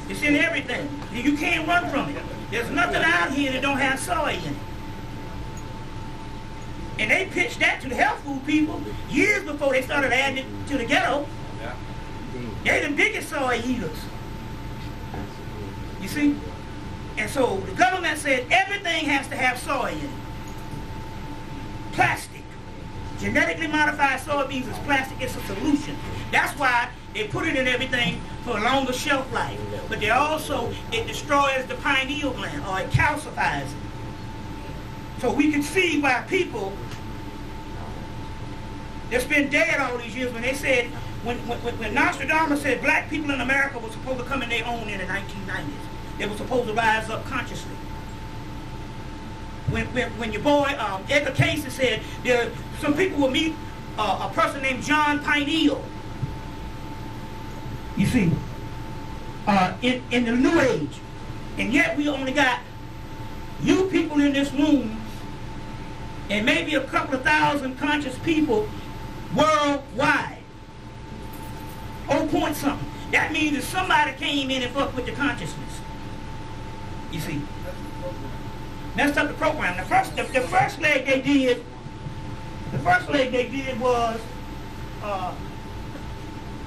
it's in everything. You can't run from it. There's nothing out here that don't have soy in it. And they pitched that to the health food people years before they started adding it to the ghetto. Yeah. They're the biggest soy eaters. You see? And so the government said everything has to have soy in it. Plastic. Genetically modified soybeans is plastic. It's a solution. That's why they put it in everything for a longer shelf life. But it destroys the pineal gland, or it calcifies it. So we can see why people that's been dead all these years, when they said, when Nostradamus said black people in America were supposed to come in their own in the 1990s, they were supposed to rise up consciously. When your boy Edgar Cayce said some people will meet a person named John Pineal, you see, in the New Age, and yet we only got you people in this room and maybe a couple of thousand conscious people worldwide. 0 point something. That means that somebody came in and fucked with the consciousness. You see, messed up the program. The first leg they did was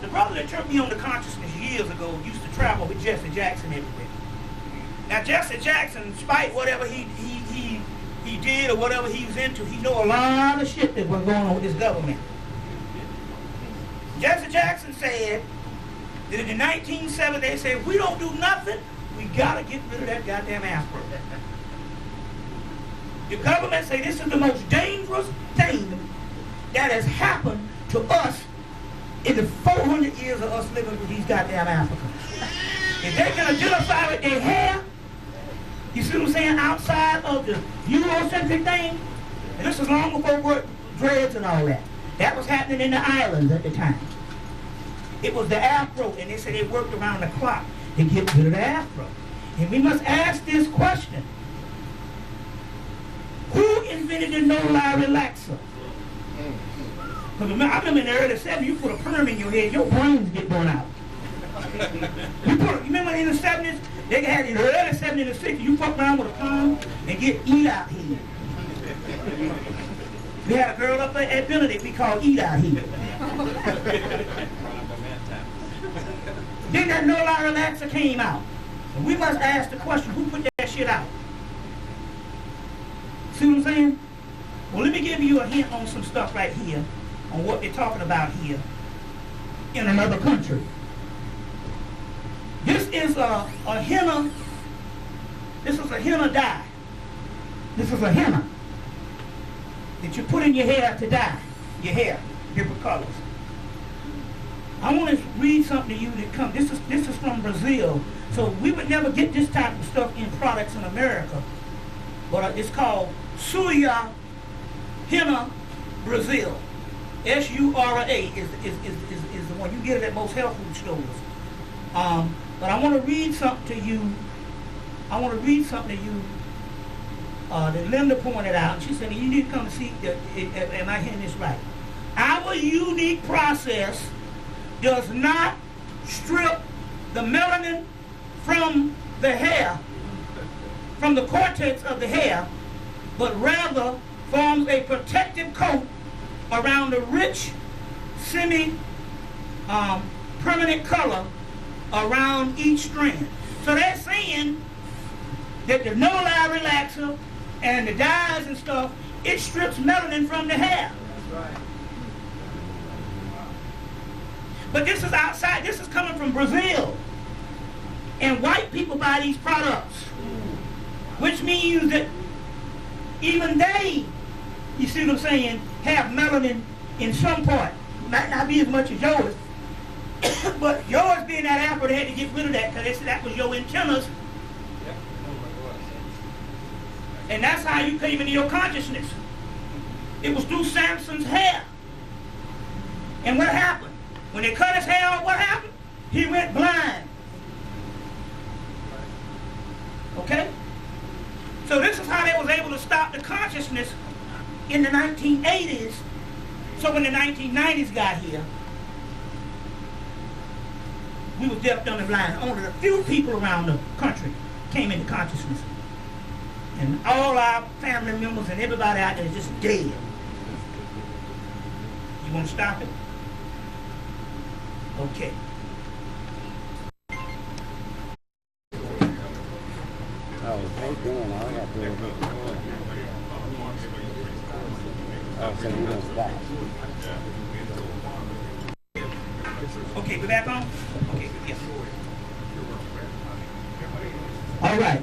the brother that turned me on to consciousness years ago used to travel with Jesse Jackson everywhere. Now Jesse Jackson, despite whatever he did or whatever he was into, he know a lot of shit that was going on with this government. Jesse Jackson said that in the 1970s they said, if we don't do nothing, we gotta get rid of that goddamn Afro. The government say this is the most dangerous thing that has happened to us in the 400 years of us living with these goddamn Africans. If they can identify with their hair, you see what I'm saying, outside of the Eurocentric thing, and this is long before dreads and all that. That was happening in the islands at the time. It was the Afro, and they said they worked around the clock to get rid of the Afro. And we must ask this question. Who invented the no-lie relaxer? Because I remember in the early 70s, you put a perm in your head, your brains get blown out. You remember in the 70s, they had in the early 70s and the 60s, you fuck around with a perm and get eat out here. We had a girl up there at Benedict we called eat out here. Then that no-lie relaxer came out. And we must ask the question, who put that shit out? See what I'm saying? Well, let me give you a hint on some stuff right here, on what they're talking about here in another country. This is a henna. This is a henna dye. This is a henna that you put in your hair to dye your hair, different colors. I want to read something to you that comes. This is from Brazil. So we would never get this type of stuff in products in America. But it's called Suya Henna Brazil. S-U-R-A is the one. You get it at most health food stores. But I want to read something to you. That Linda pointed out. She said, you need to come and see, am I hearing this right? Our unique process does not strip the melanin from the hair, from the cortex of the hair, but rather forms a protective coat around the rich, semi-permanent color around each strand. So they're saying that the no-lie relaxer and the dyes and stuff, it strips melanin from the hair. That's right. But this is outside, this is coming from Brazil. And white people buy these products. Which means that even they, you see what I'm saying, have melanin in some part. Might not be as much as yours. But yours being that Afro, they had to get rid of that because they said that was your antennas. And that's how you came into your consciousness. It was through Samson's hair. And what happened? When they cut his hair off, what happened? He went blind. Okay? So this is how they was able to stop the consciousness in the 1980s. So when the 1990s got here, we were deaf, dumb, and blind. Only a few people around the country came into consciousness. And all our family members and everybody out there is just dead. You want to stop it? Okay. Oh, they doing all that. Oh, so you don't stop. Okay, we're back on? Okay, yes. All right.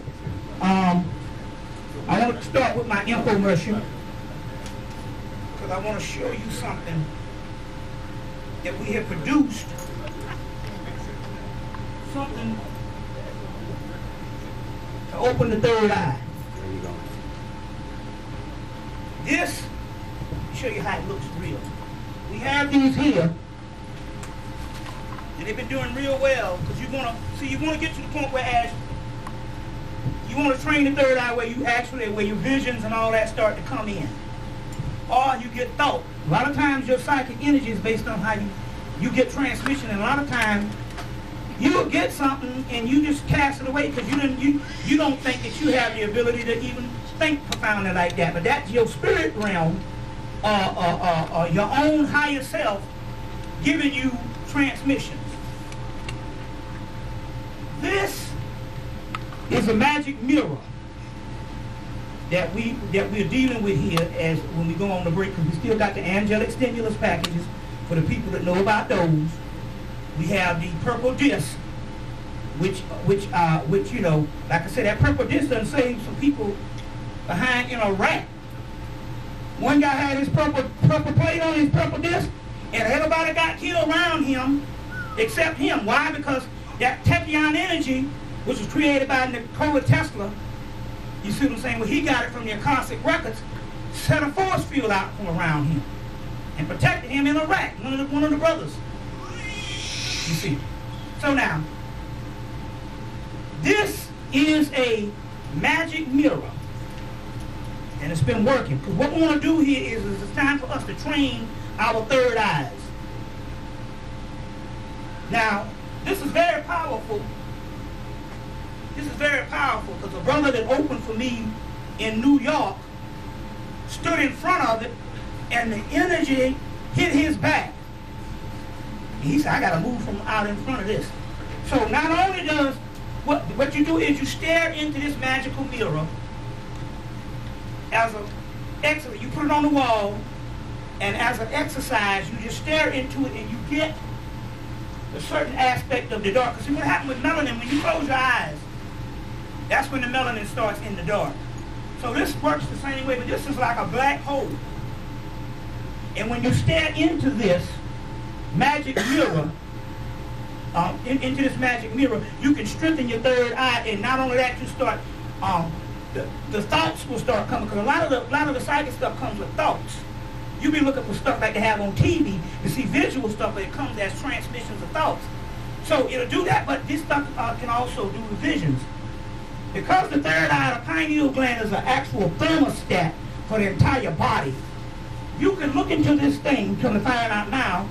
I want to start with my infomercial because I want to show you something that we have produced. Something to open the third eye. There you go. This, show you how it looks real. We have these here, and they've been doing real well because you want to get to the point where as you want to train the third eye where your visions and all that start to come in. Or you get thought. A lot of times your psychic energy is based on how you get transmission, and a lot of times you'll get something and you just cast it away because you don't think that you have the ability to even think profoundly like that. But that's your spirit realm, your own higher self giving you transmissions. This is a magic mirror that we're dealing with here as when we go on the break, because we still got the angelic stimulus packages for the people that know about those. We have the purple disc, which you know, like I said, that purple disc done saved some people behind in a rat. One guy had his purple plate on his purple disc, and everybody got killed around him except him. Why? Because that tachyon energy, which was created by Nikola Tesla, you see what I'm saying? Well, he got it from the Akashic records, set a force field out from around him, and protected him in Iraq, one of the brothers. You see? So now, this is a magic mirror, and it's been working. Because what we want to do here is it's time for us to train our third eyes. Now, this is very powerful. This is very powerful because a brother that opened for me in New York stood in front of it, and the energy hit his back. And he said, I got to move from out in front of this. So not only does, what you do is you stare into this magical mirror as an exercise. You put it on the wall, and as an exercise, you just stare into it, and you get a certain aspect of the dark. Because see what happens with melanin, when you close your eyes, that's when the melanin starts in the dark. So this works the same way, but this is like a black hole. And when you stare into this magic mirror, into this magic mirror, you can strengthen your third eye, and not only that, you start, the thoughts will start coming, because a lot of the psychic stuff comes with thoughts. You be looking for stuff like they have on TV to see visual stuff, but it comes as transmissions of thoughts. So it'll do that, but this stuff can also do visions. Because the third eye, the pineal gland, is an actual thermostat for the entire body. You can look into this thing, come to find out now,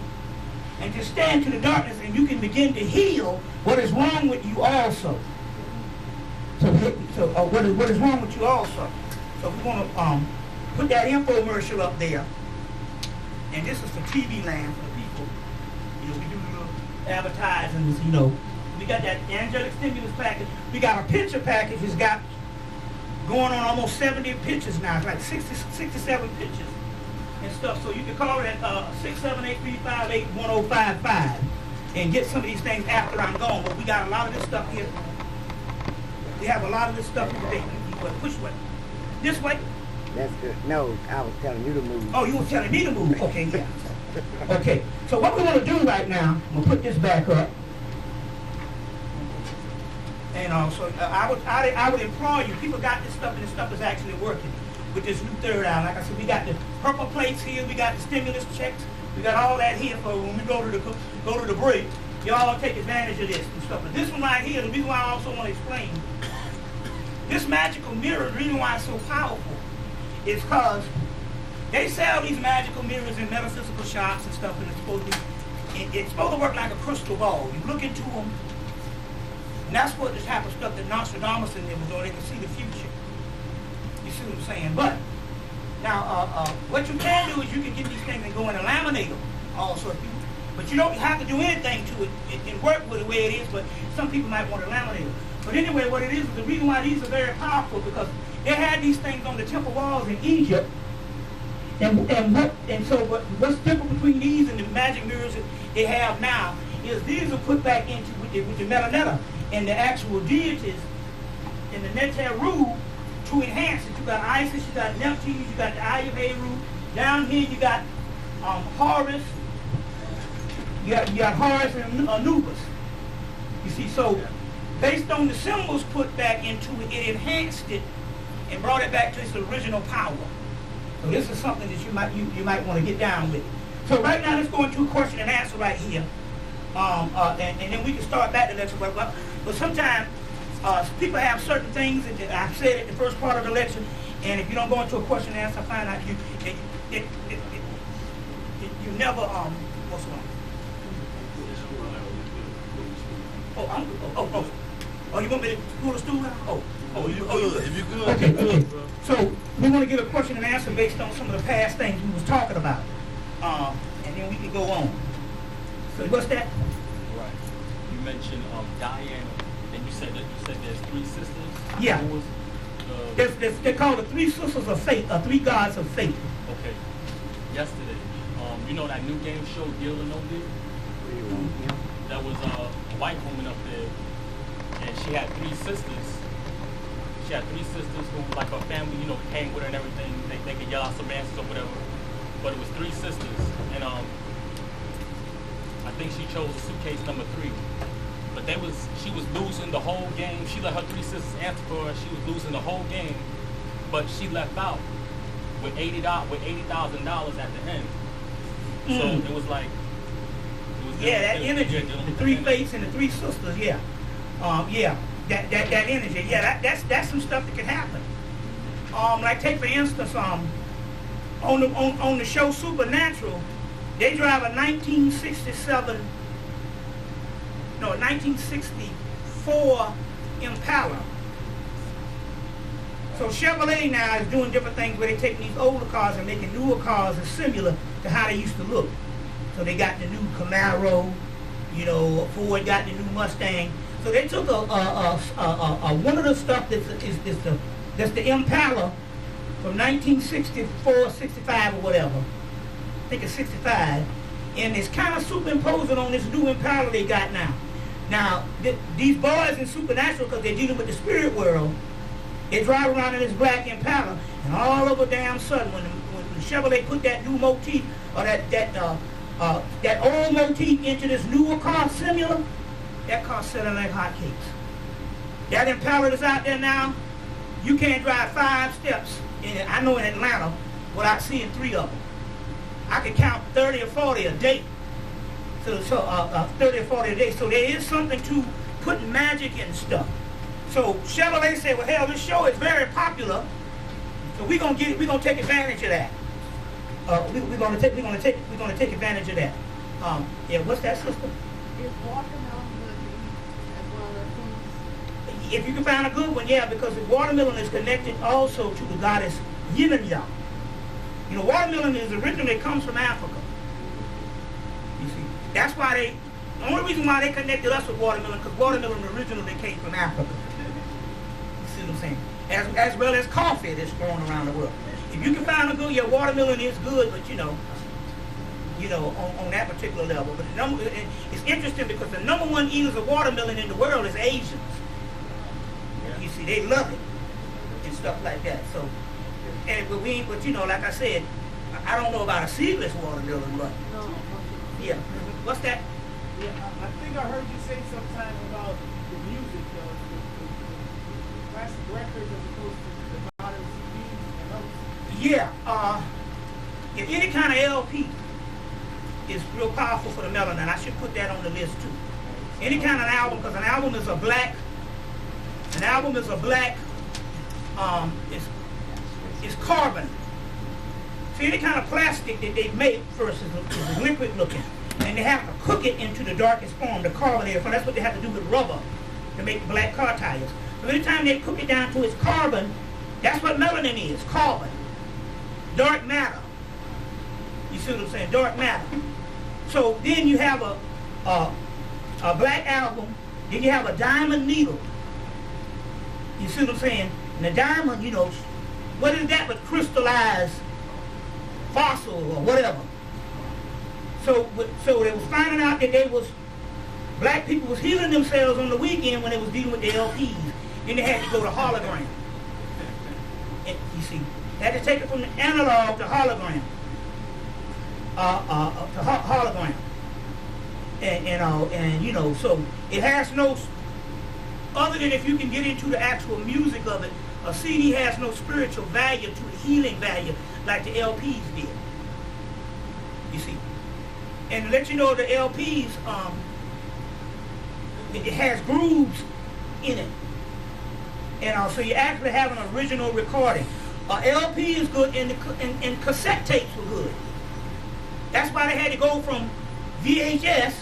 and just stare into the darkness, and you can begin to heal what is wrong with you also. So what is wrong with you also? So we want to put that infomercial up there, and this is for TV land for the people. You know, we do little advertising, you know. We got that angelic stimulus package. We got a picture package. It's got going on almost 70 pictures now. It's like 67 pictures and stuff. So you can call it at 678-358-1055 and get some of these things after I'm gone. But we got a lot of this stuff here. We have a lot of this stuff here today. Which way? This way? That's good. No, I was telling you to move. Oh, you were telling me to move. Okay, yeah. Okay. So what we want to do right now, I'm going to put this back up. And so I would implore you, people got this stuff, and this stuff is actually working with this new third eye. Like I said, we got the purple plates here, we got the stimulus checks, we got all that here for when we go to the break. Y'all take advantage of this and stuff. But this one right here, the reason why I also want to explain, this magical mirror, the reason why it's so powerful is because they sell these magical mirrors in metaphysical shops and stuff, and it's supposed to work like a crystal ball. You look into them, and that's what this type of stuff that Nostradamus and them was doing. They can see the future. You see what I'm saying? But now, what you can do is you can get these things and go in and laminate them also. But you don't have to do anything to it and work with it the way it is, but some people might want to laminate them. But anyway, what it is the reason why these are very powerful, because they had these things on the temple walls in Egypt. So what's different between these and the magic mirrors that they have now is these are put back into with the melanetta and the actual deities in the Neteru to enhance it. You got Isis, you got Neptune, you got the Eye of Heru. Down here you got Horus. You got Horus and Anubis. You see, so based on the symbols put back into it, it enhanced it and brought it back to its original power. So this is something that you might want to get down with. So right now, let's go into a question and answer right here, and then we can start back the lecture. But sometimes people have certain things that I've said at the first part of the lecture, and if you don't go into a question and answer, I find out you never what's wrong? Oh, you want me to pull the stool out? If you good, Okay, you good, okay. bro. So we want to give a question and answer based on some of the past things we was talking about, and then we can go on. So what's that? Right. You mentioned Diana, and you said there's 3 sisters. Yeah. Who was They're called the 3 sisters of fate, 3 gods of fate. okay. Yesterday, you know that new game show Deal or No Deal? That was a white woman up there, and she had 3 sisters. She had 3 sisters who, like her family, you know, came with her and everything. They could yell out some answers or whatever. But it was 3 sisters, and I think she chose suitcase number 3. But she was losing the whole game. She let her 3 sisters answer for her. She was losing the whole game, but she left out with $80,000 at the end. So it was like. Yeah, that energy, the 3 fates and the 3 sisters. Yeah, that energy. Yeah, that's some stuff that can happen. Like take for instance, on the show Supernatural, they drive a 1964 Impala. So Chevrolet now is doing different things where they're taking these older cars and making newer cars as similar to how they used to look. So they got the new Camaro, you know, Ford got the new Mustang. So they took one of the stuff that's the Impala from 1964, 65 or whatever. I think it's 65. And it's kind of superimposing on this new Impala they got now. Now, these boys in Supernatural, because they're dealing with the spirit world, they drive around in this black Impala, and all of a damn sudden, when Chevrolet put that new motif, or that old motif into this newer car similar, that car's selling like hotcakes. That Impala that's out there now, you can't drive 5 steps, I know in Atlanta, without seeing 3 of them. I could count 30 or 40 a day. So 30 or 40 a day. So there is something to putting magic in stuff. So Chevrolet said, well, hell, this show is very popular, so we're gonna take advantage of that. We're gonna take advantage of that. Yeah, what's that, sister? Is watermelon good to eat as well as fruits? If you can find a good one, yeah, because the watermelon is connected also to the goddess Yin and Yang. You know, watermelon is originally comes from Africa. You see, that's why the only reason why they connected us with watermelon, because watermelon originally came from Africa. You see what I'm saying? As well as coffee that's grown around the world. If you can find a good, yeah, watermelon is good, but you know, on that particular level. But it's interesting because the #1 eaters of watermelon in the world is Asians. You see, they love it and stuff like that. So, but you know, like I said, I don't know about a seedless watermelon, but No. yeah. What's that? Yeah, I think I heard you say sometime about the music, the classic records as opposed to the modern CDs and others. Yeah. If any kind of LP is real powerful for the melanin, I should put that on the list too. Any kind of album, because an album is a black. It's carbon. So any kind of plastic that they make first is liquid looking. And they have to cook it into the darkest form, the carbonated form. That's what they have to do with rubber to make black car tires. So anytime they cook it down to its carbon, that's what melanin is, carbon. Dark matter. You see what I'm saying? Dark matter. So then you have a black album, then you have a diamond needle. You see what I'm saying? And the diamond, you know, what is that but crystallized fossil or whatever? So they was finding out that black people was healing themselves on the weekend when they was dealing with the LPs. Then they had to go to hologram. You see, they had to take it from the analog to hologram. Hologram. And you know, so it has no, other than if you can get into the actual music of it, a CD has no spiritual value to the healing value like the LPs did. You see. And to let you know, the LPs, it has grooves in it. And so you actually have an original recording. LP is good, and cassette tapes were good. That's why they had to go from VHS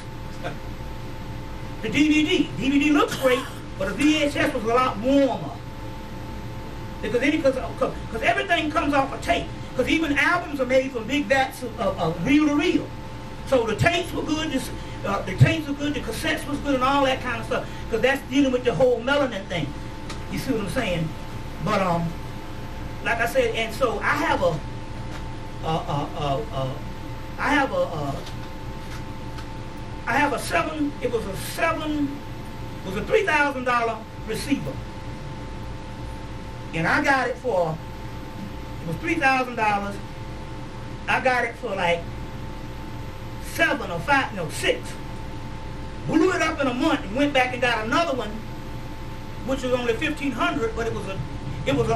to DVD. DVD looks great, but a VHS was a lot warmer. Because everything comes off a tape. Because even albums are made from big vats of reel to reel. So the tapes were good, the cassettes was good, and all that kind of stuff. Because that's dealing with the whole melanin thing. You see what I'm saying? But like I said, and so I have it was a $3,000 receiver. And I got it for, it was $3,000. I got it for like 6. Blew it up in a month and went back and got another one, which was only $1,500, but it was an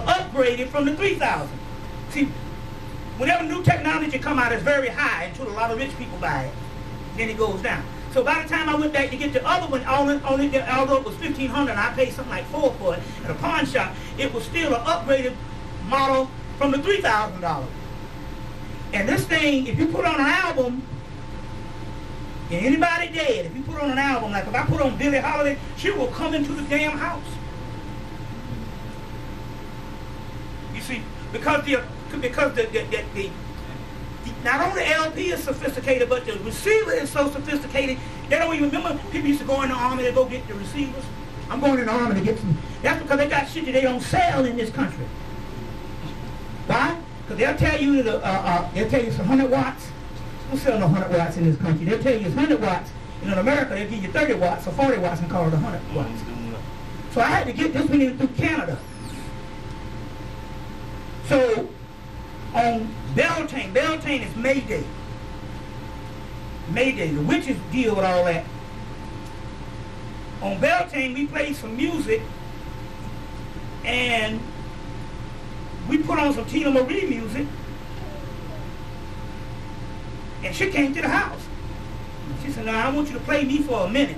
upgraded from the 3,000. See, whenever new technology come out, it's very high until a lot of rich people buy it. Then it goes down. So by the time I went back to get the other one, although it was $1,500, and I paid something like $4 for it at a pawn shop, it was still an upgraded model from the $3,000. And this thing, if you put on an album, and anybody dead, if you put on an album, like if I put on Billie Holiday, she will come into the damn house. You see, because not only LP is sophisticated, but the receiver is so sophisticated, they don't even remember. People used to go in the army to go get the receivers. I'm going in the army to get some. That's because they got shit that they don't sell in this country. Why? Because they'll tell you it's 100 watts. Don't sell no 100 watts in this country. They'll tell you it's 100 watts. And in America, they'll give you 30 watts or 40 watts and call it 100 watts. So I had to get this one in through Canada. So on Beltane is Mayday. Mayday, the witches deal with all that. On Beltane, we played some music, and we put on some Tina Marie music, and she came to the house. She said, "No, I want you to play me for a minute."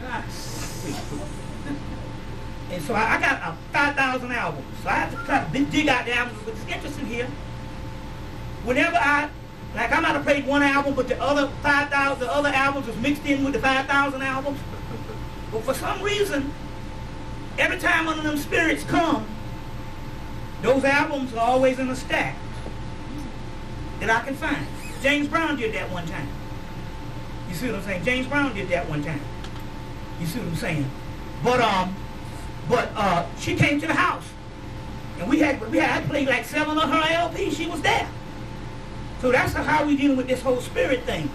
And so I got 5,000 albums. So I have to try to dig out the albums. But it's interesting here. Whenever I might have played one album, but the other 5,000, the other albums was mixed in with the 5,000 albums. But for some reason, every time one of them spirits come, those albums are always in a stack that I can find. James Brown did that one time. You see what I'm saying? James Brown did that one time. You see what I'm saying? But she came to the house, and I played like 7 of her LPs. She was there. So that's how we dealing with this whole spirit thing.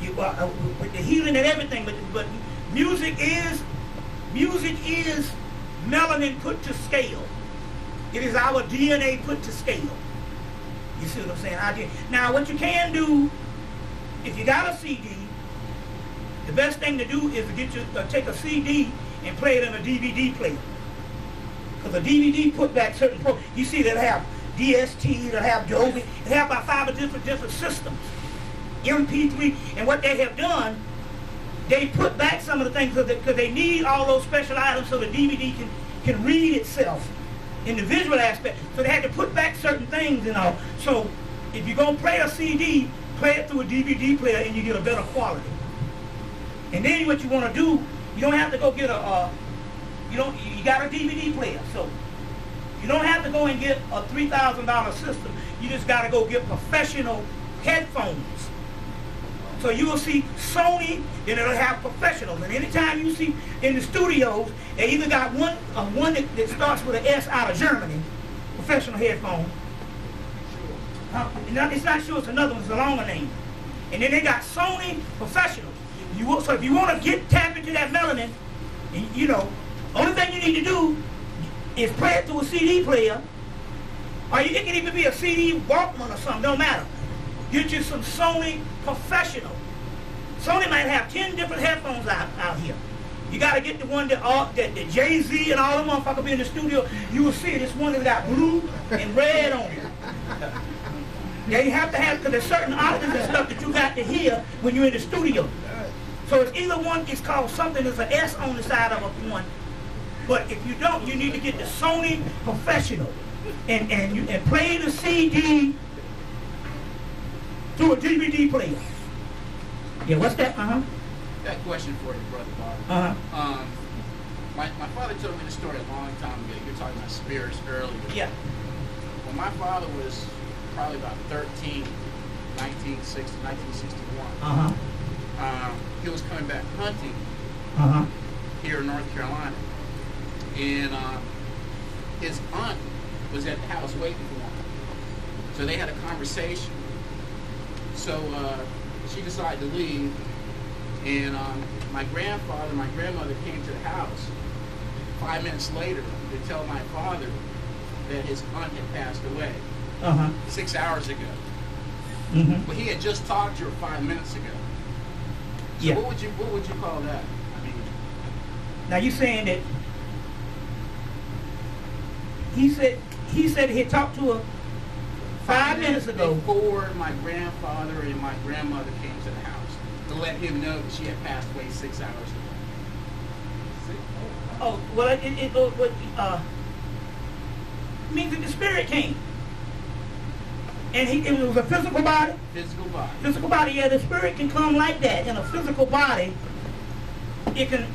With the healing and everything. But music is melanin put to scale. It is our DNA put to scale. You see what I'm saying? Now, what you can do, if you got a CD, the best thing to do is to take a CD and play it in a DVD player. Because a DVD put back certain programs. You see, they'll have DST, they'll have Dolby, they have about 5 different systems. MP3, and what they have done, they put back some of the things because they need all those special items so the DVD can read itself in the visual aspect. So they had to put back certain things and all. So if you're going to play a CD, play it through a DVD player and you get a better quality. And then what you want to do, you don't have to go get you got a DVD player. So you don't have to go and get a $3,000 system. You just got to go get professional headphones. So you will see Sony, then it'll have professionals. And anytime you see in the studios, they either got one that starts with an S out of Germany, professional headphone. It's not sure, it's another one, it's a longer name. And then they got Sony professionals. So if you want to tap into that melanin, only thing you need to do is play it through a CD player, Or it can even be a CD Walkman or something, don't matter. Get you some Sony Professional. Sony might have 10 different headphones out here. You got to get the one that Jay-Z and all them motherfuckers be in the studio. You will see this one that got blue and red on it. Yeah, you have to have, because there's certain artists and stuff that you got to hear when you're in the studio. So it's either one, it's called something, there's an S on the side of a one. But if you don't, you need to get the Sony Professional and play the CD through a DVD player. Yeah, what's that? That question for you, Brother Bob. My father told me the story a long time ago. You were talking about spirits earlier. Yeah. When my father was probably about 13, 1961, he was coming back hunting here in North Carolina. And his aunt was at the house waiting for him. So they had a conversation. So she decided to leave. And my grandfather and my grandmother came to the house 5 minutes later to tell my father that his aunt had passed away 6 hours ago. But he had just talked to her 5 minutes ago. So Yeah. what would you call that? I mean, Now you saying that he said he had talked to her 5 minutes ago. Before my grandfather and my grandmother came to the house to let him know that she had passed away 6 hours ago. Oh, well, it means that the spirit came. And it was a physical body? Physical body. Physical body, yeah, the spirit can come like that. In a physical body, it can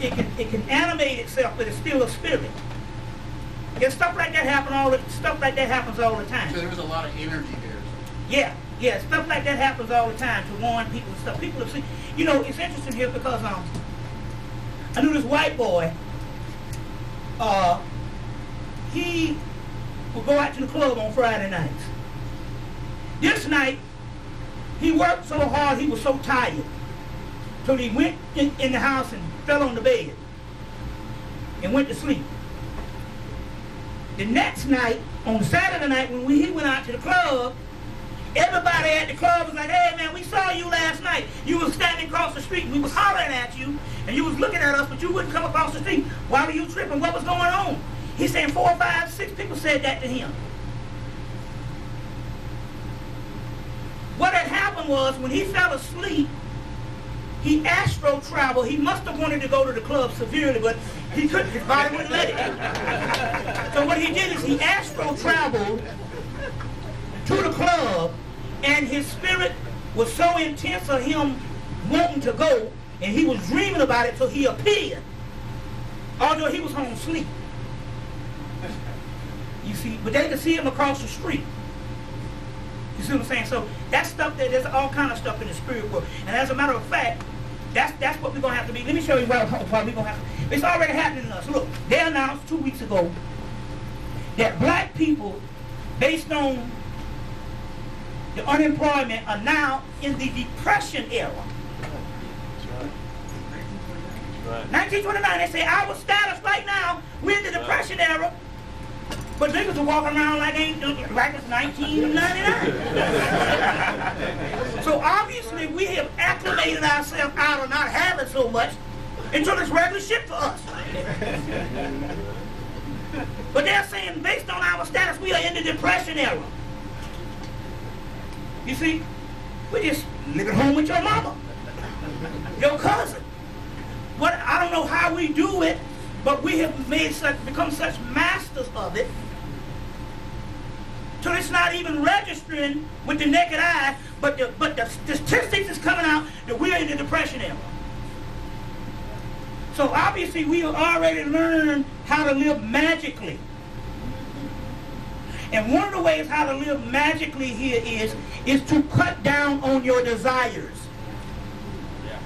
animate itself, but it's still a spirit. Yeah, stuff like that happens all the time. So there was a lot of energy there. Yeah, stuff like that happens all the time to warn people and stuff. People have seen, you know, it's interesting here because I knew this white boy. He would go out to the club on Friday nights. This night, he worked so hard, he was so tired. So he went in the house and fell on the bed and went to sleep. The next night, on Saturday night, when he went out to the club, everybody at the club was like, hey man, we saw you last night. You was standing across the street and we was hollering at you and you was looking at us, but you wouldn't come across the street. Why were you tripping? What was going on? He's saying 4, 5, 6 people said that to him. What had happened was when he fell asleep, he astro traveled. He must have wanted to go to the club severely, but he couldn't. His body wouldn't let it. So what he did is he astro traveled to the club, and his spirit was so intense of him wanting to go, and he was dreaming about it, so he appeared, although he was home asleep. You see, but they could see him across the street. You see what I'm saying? So that stuff, there's all kind of stuff in the spirit world. And as a matter of fact, that's what we're going to have to be. Let me show you what we're going to have to. It's already happening to us. Look, they announced 2 weeks ago that black people, based on the unemployment, are now in the Depression era. 1929, they say our status right now, we're in the Depression era. But niggas are walking around like it's 1999. So obviously we have acclimated ourselves out of not having so much until it's regular shit for us. But they're saying based on our status, we are in the Depression era. You see, we just live at home with your mama, your cousin. What I don't know how we do it, but we have become such masters of it. So it's not even registering with the naked eye, but the statistics is coming out that we're in the Depression era. So obviously we have already learned how to live magically. And one of the ways how to live magically here is to cut down on your desires. Yeah.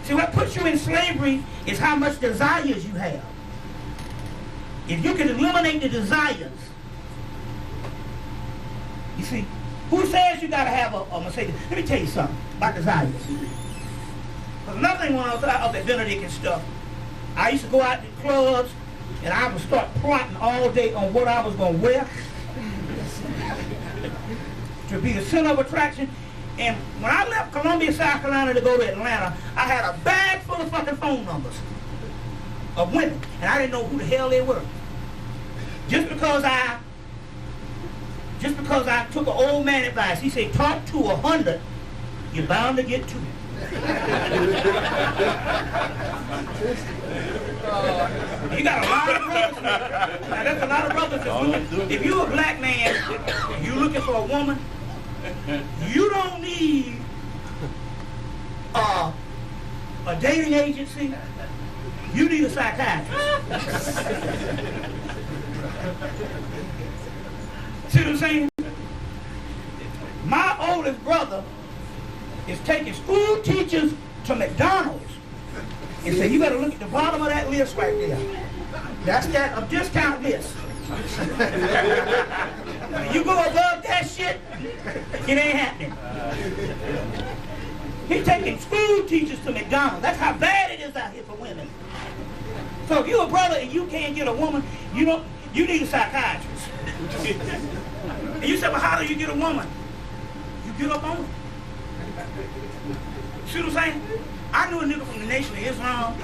See, what puts you in slavery is how much desires you have. If you can eliminate the desires, you see, who says you got to have a Mercedes? Let me tell you something about desires. Because another thing when I was up at Benedict and stuff, I used to go out to clubs and I would start plotting all day on what I was going to wear. to be the center of attraction. And when I left Columbia, South Carolina to go to Atlanta, I had a bag full of fucking phone numbers of women, and I didn't know who the hell they were. Just because I took an old man advice. He said, talk to 100, you're bound to get 2. You got a lot of brothers. Now, there's a lot of brothers that's looking. If you're a black man, you're looking for a woman, you don't need a dating agency. You need a psychiatrist. See what I'm saying? My oldest brother is taking school teachers to McDonald's and say, you got to look at the bottom of that list right there. That's that discount list. When you go above that shit, it ain't happening. He's taking school teachers to McDonald's. That's how bad it is out here for women. So if you're a brother and you can't get a woman, you need a psychiatrist. And you say, well, how do you get a woman? You get up on her. See what I'm saying? I knew a nigga from the Nation of Islam.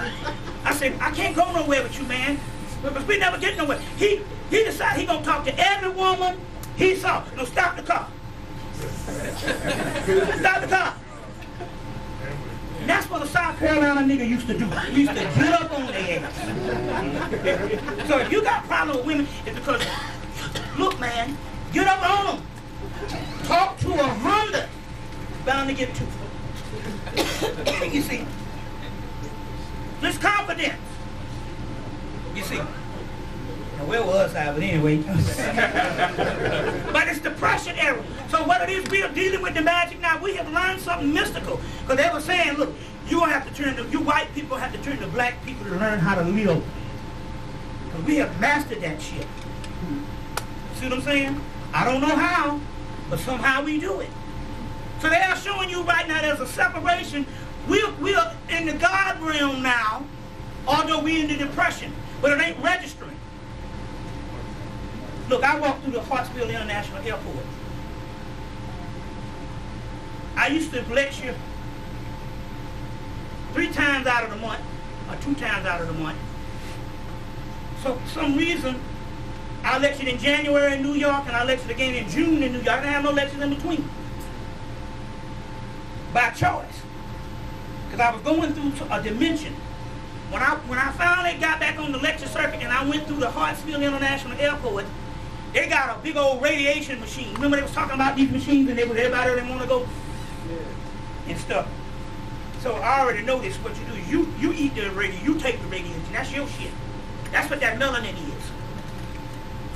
I said, I can't go nowhere with you, man. Because we never get nowhere. He decided he gonna talk to every woman he saw. No, stop the car. Stop the car. And that's what a South Carolina nigga used to do. He used to get up on their ass. So if you got a problem with women, it's because, look, man, get up on them. Talk to 100. Bound to get 2. You see, this confidence. You see, now where was I? But anyway, but it's depression era. So what it is, we are dealing with the magic now. We have learned something mystical because they were saying, look, you white people have to turn to black people to learn how to live. Because we have mastered that shit. See what I'm saying? I don't know how, but somehow we do it. So they are showing you right now there's a separation. We are in the God realm now, although we're in the depression, but it ain't registering. Look, I walked through the Hartsfield International Airport. I used to lecture 3 times out of the month, or 2 times out of the month. So for some reason, I lectured in January in New York, and I lectured again in June in New York. I didn't have no lectures in between. By choice. Because I was going through a dimension. When I finally got back on the lecture circuit and I went through the Hartsfield International Airport, they got a big old radiation machine. Remember they was talking about these machines and everybody didn't want to go? Yeah. And stuff. So I already know this. What you do is you eat the radiation, you take the radiation. That's your shit. That's what that melanin is.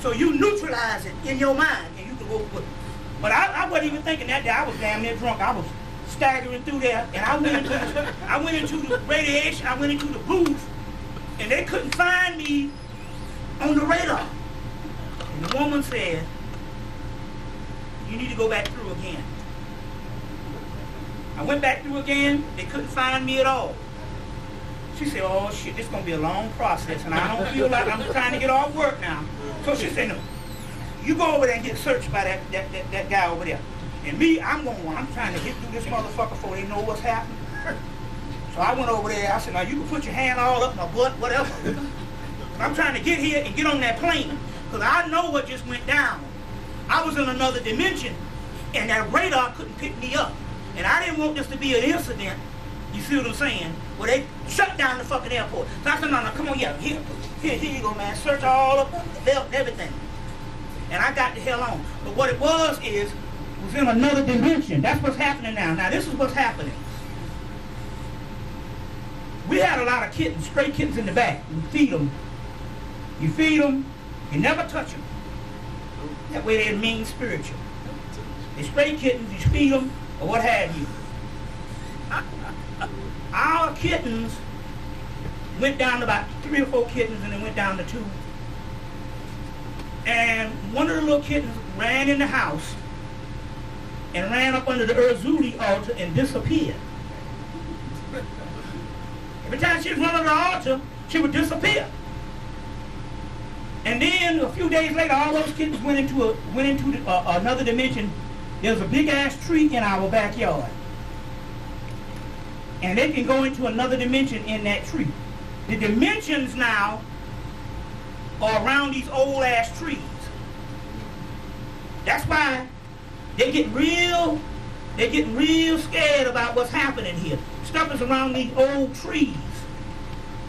So you neutralize it in your mind and you can go with it. But I wasn't even thinking that day. I was damn near drunk. I was staggering through there, and I went into the radiation, I went into the booth, and they couldn't find me on the radar. And the woman said, you need to go back through again. I went back through again, they couldn't find me at all. She said, oh shit, this is going to be a long process, and I don't feel like I'm trying to get off work now. So she said, no, you go over there and get searched by that guy over there. And me, I'm trying to get through this motherfucker before they know what's happening. So I went over there, I said, now you can put your hand all up my butt, whatever. I'm trying to get here and get on that plane. Because I know what just went down. I was in another dimension, and that radar couldn't pick me up. And I didn't want this to be an incident, you see what I'm saying, where they shut down the fucking airport. So I said, no, come on, yeah, here you go, man. Search all up, everything. And I got the hell on. But what it was in another dimension. That's what's happening now. Now this is what's happening. We had a lot of kittens, stray kittens in the back. You feed them. You never touch them. That way they're mean spiritual. They stray kittens, you feed them, or what have you. Our kittens went down to about 3 or 4 kittens, and then went down to 2. And one of the little kittens ran in the house and ran up under the Urzuli altar and disappeared. Every time she was running the altar, she would disappear. And then a few days later, all those kittens went into another dimension There's a big ass tree in our backyard. And they can go into another dimension in that tree. The dimensions now are around these old ass trees. That's why they're getting real scared about what's happening here. Stuff is around these old trees.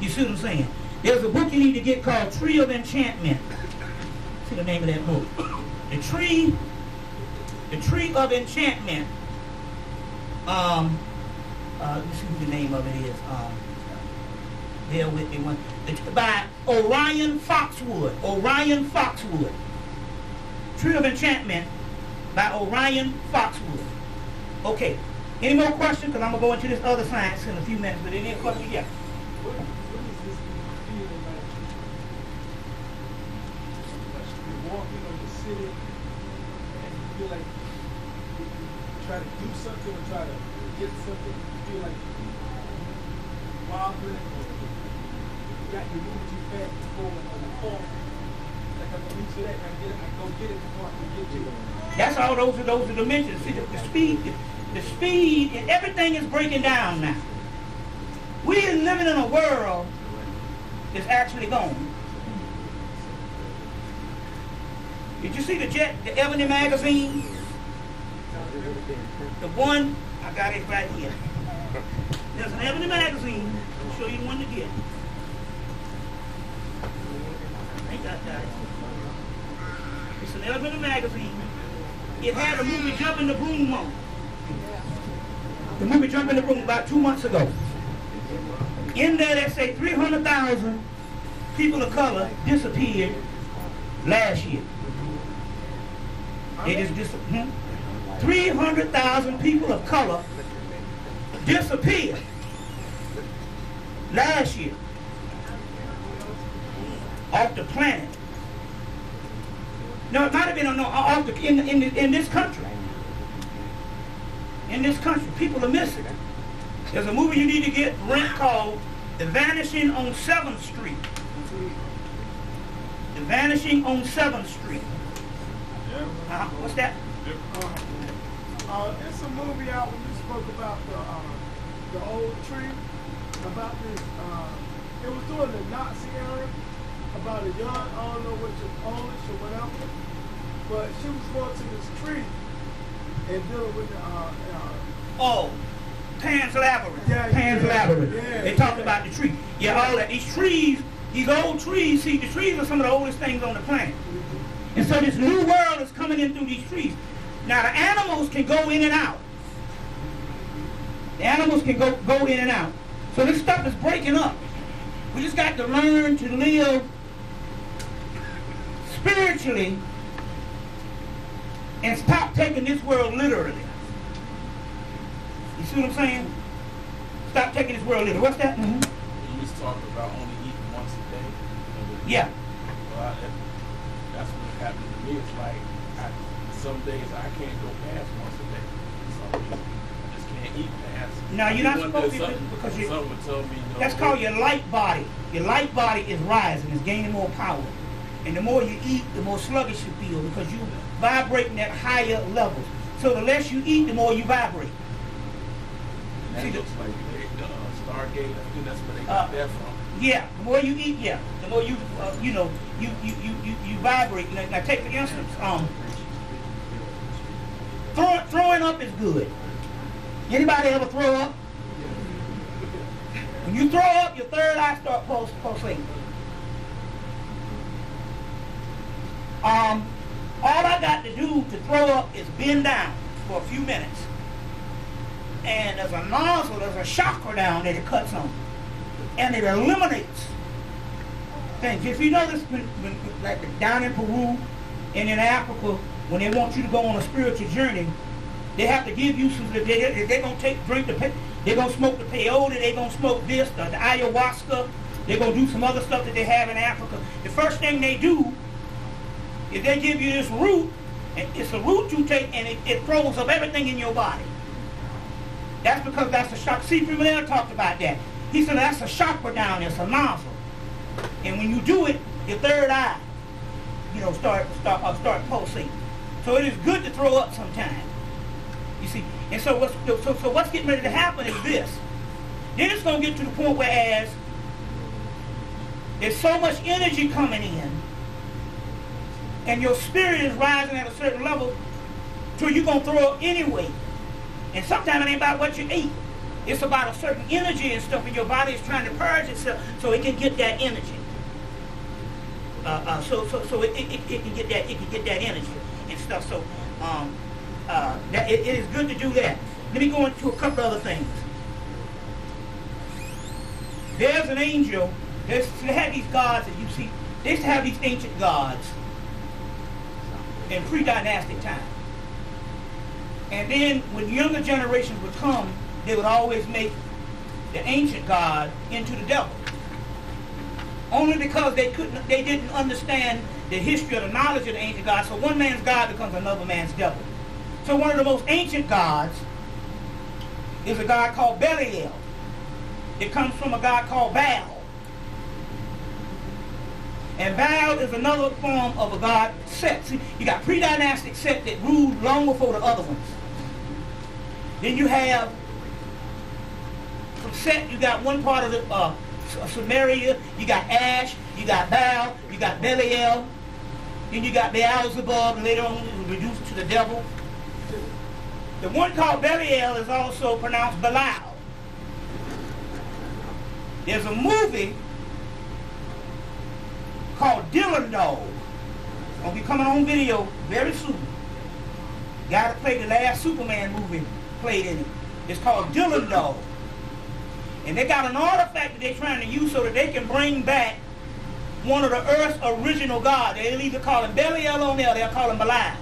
You see what I'm saying? There's a book you need to get called Tree of Enchantment. See the name of that book. The Tree of Enchantment. Let me see what the name of it is. Bear with me one. It's by Orion Foxwood. Orion Foxwood. Tree of Enchantment by Orion Foxwood. Okay. Any more questions? Because I'm going to go into this other science in a few minutes. But any questions? Yeah. What is this feeling like? You're walking or you're sitting and you feel like you try to do something or try to get something, you feel like wobbling or you got to move too fast before you fall. Like I'm gonna reach for that and I go get it before I can get to it. That's all those are dimensions. See the speed and everything is breaking down now. We are living in a world that's actually gone. Did you see the Ebony magazine? The one, I got it right here. There's an Ebony magazine. I'll show you the one to get. Ain't that that? It's an Ebony magazine. It had a movie Jump in the Broom on. The movie Jump in the Broom about 2 months ago. In there they say 300,000 people of color disappeared last year. They just disappeared. 300,000 people of color disappeared last year off the planet. No, it might have been in this country. In this country, people are missing. There's a movie you need to get rent called The Vanishing on 7th Street. The Vanishing on 7th Street. What's that? It's a movie out when you spoke about the old tree, about this, it was during the Nazi era, about a young, I don't know what you're Polish or whatever, but she was going to this tree and dealing with the, Pan's Labyrinth. Yeah, Pan's Labyrinth. yeah, They talked about the tree. Yeah, all that. These trees, these old trees, see, the trees are some of the oldest things on the planet. And so this new world is coming in through these trees. Now the animals can go in and out. The animals can go in and out. So this stuff is breaking up. We just got to learn to live spiritually and stop taking this world literally. You see what I'm saying? Stop taking this world literally. What's that? Mm-hmm. You was talking about only eating once a day. Yeah. Well, that's what happened to me. It's like some days I can't go past once a day. Some days I just can't eat past. No, you're not supposed to because you. Someone told me no. That's called your light body. Your light body is rising, it's gaining more power. And the more you eat, the more sluggish you feel because you're vibrating at higher levels. So the less you eat, the more you vibrate. And that looks like the Stargate. I think that's where they got that from. Yeah, the more you eat, yeah, the more you you vibrate. Now take for instance, throwing up is good. Anybody ever throw up? When you throw up, your third eye starts pulsating. All I got to do to throw up is bend down for a few minutes. And there's a nozzle, there's a chakra down there that cuts on. And it eliminates things. If you notice, when like down in Peru and in Africa, when they want you to go on a spiritual journey, they have to give you some, they're going to drink they're going to smoke the peyote, they're going to smoke this, the ayahuasca, they're going to do some other stuff that they have in Africa. The first thing they do is they give you this root, and it's a root you take, and it throws up everything in your body. That's because that's a chakra. See, Freeman talked about that. He said that's a chakra down there, it's a nozzle. And when you do it, your third eye, start pulsating. So it is good to throw up sometimes. You see, and so what's getting ready to happen is this. Then it's going to get to the point where as there's so much energy coming in, and your spirit is rising at a certain level, till you're going to throw up anyway. And sometimes it ain't about what you eat. It's about a certain energy and stuff, and your body is trying to purge itself so it can get that energy. So it can get that energy and stuff. So it is good to do that. Let me go into a couple other things. There's an angel. They have these gods that you see. They used to have these ancient gods in pre-dynastic time. And then when younger generations would come, they would always make the ancient god into the devil. Only because they didn't understand the history or the knowledge of the ancient gods. So one man's god becomes another man's devil. So one of the most ancient gods is a god called Belial. It comes from a god called Baal. And Baal is another form of a god, Set. See, you got pre-dynastic Set that ruled long before the other ones. Then you have, from Set, you got one part of the Samaria, you got Ash, you got Baal, you got Belial, then you got Beelzebub, and later on it was reduced to the devil. The one called Belial is also pronounced Belial. There's a movie called Dylan Dog. It's going to be coming on video very soon. The guy that played the last Superman movie played in it. It's called Dylan Dog. And they got an artifact that they're trying to use so that they can bring back one of the Earth's original gods. They'll either call him Belial on there or they'll call him Belial.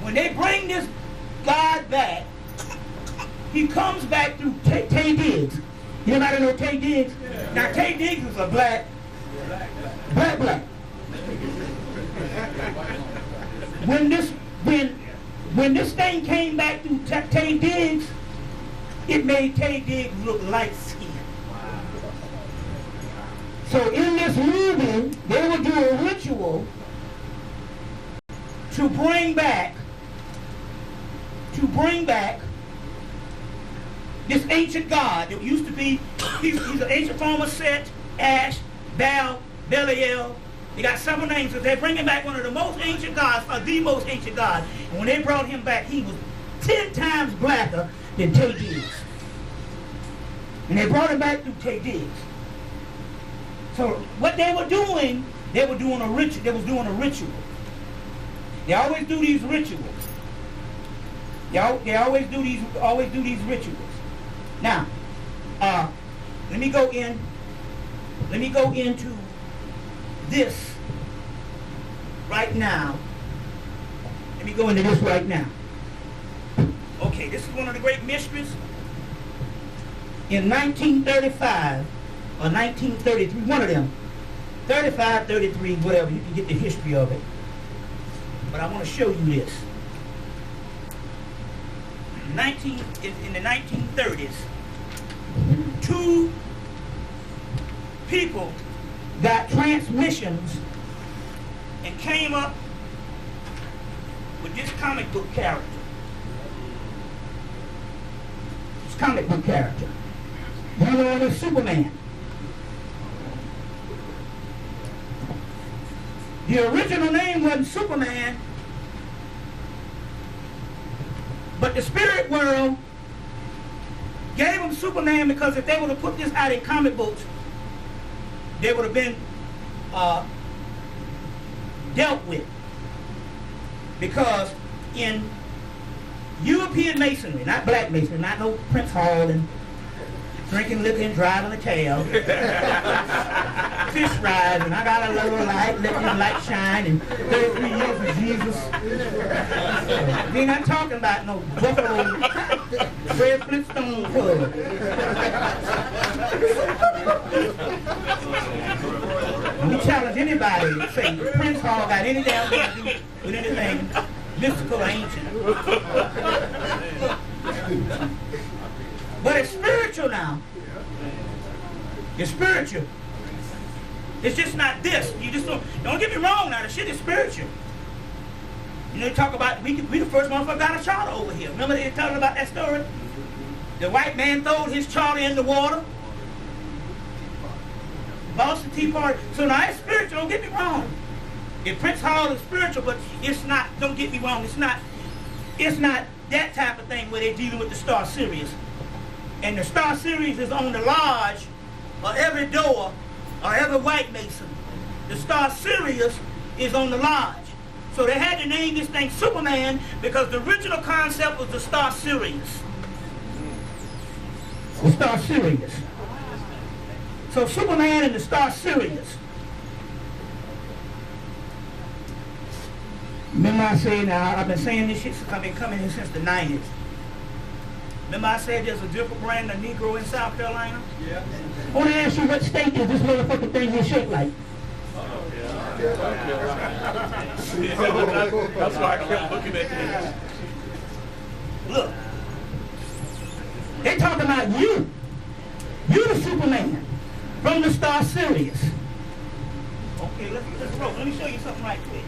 When they bring this god back, he comes back through Tay Diggs. Anybody know Tay Diggs? Yeah. Now Tay Diggs is a black. When this thing came back through Tay Diggs, it made Tay Diggs look light skinned. So in this movie, they would do a ritual to bring back this ancient god that used to be, he's an ancient form of Set, Ash, Baal, Belial. They got several names, so they're bringing back one of the most ancient gods, or the most ancient god. And when they brought him back, he was 10 times blacker than Tay Diggs. And they brought him back through Tay Diggs. So what they were doing a ritual. They was doing a ritual. They always do these rituals. They always do these rituals. Now, let me go into this right now. Let me go into this right now. Okay, this is one of the great mysteries. In 1935 or 1933, one of them, 35, 33, whatever, you can get the history of it. But I want to show you this. In the 1930s, two people got transmissions and came up with this comic book character. This comic book character. One of them is Superman. The original name wasn't Superman, but the spirit world gave him Superman because if they would have put this out in comic books, they would have been dealt with. Because in European masonry, not black masonry, not no Prince Hall and drinking liquor and driving a cab, fish rides, and I got a little light, let your light shine, and 33 years of Jesus. We're not talking about no Buffalo Fred Flintstone Club. We challenge anybody to say Prince Hall got any damn thing to do with anything mystical or ancient. But it's spiritual now. It's spiritual. It's just not this. You just don't get me wrong now, the shit is spiritual. You know, they talk about, we the first motherfucker got a charter over here. Remember they talking about that story? The white man throwed his charter in the water. Boston Tea Party. So now it's spiritual, don't get me wrong. If Prince Hall is spiritual, but it's not, don't get me wrong, it's not that type of thing where they're dealing with the Star Sirius. And the Star Sirius is on the lodge or every door or every white mason. The Star Sirius is on the lodge. So they had to name this thing Superman because the original concept was the Star Sirius. The Star Sirius. So Superman and the Star Sirius. Remember I said, now I've been saying this shit since I've been coming here since the 90s. Remember I said there's a different brand of Negro in South Carolina? Yeah. I want to ask you what state is this motherfucking thing here shaped like? That's why I kept looking at it. Look. They talking about you. You the Superman from the Star Sirius. Okay, let's roll. Let me show you something right quick.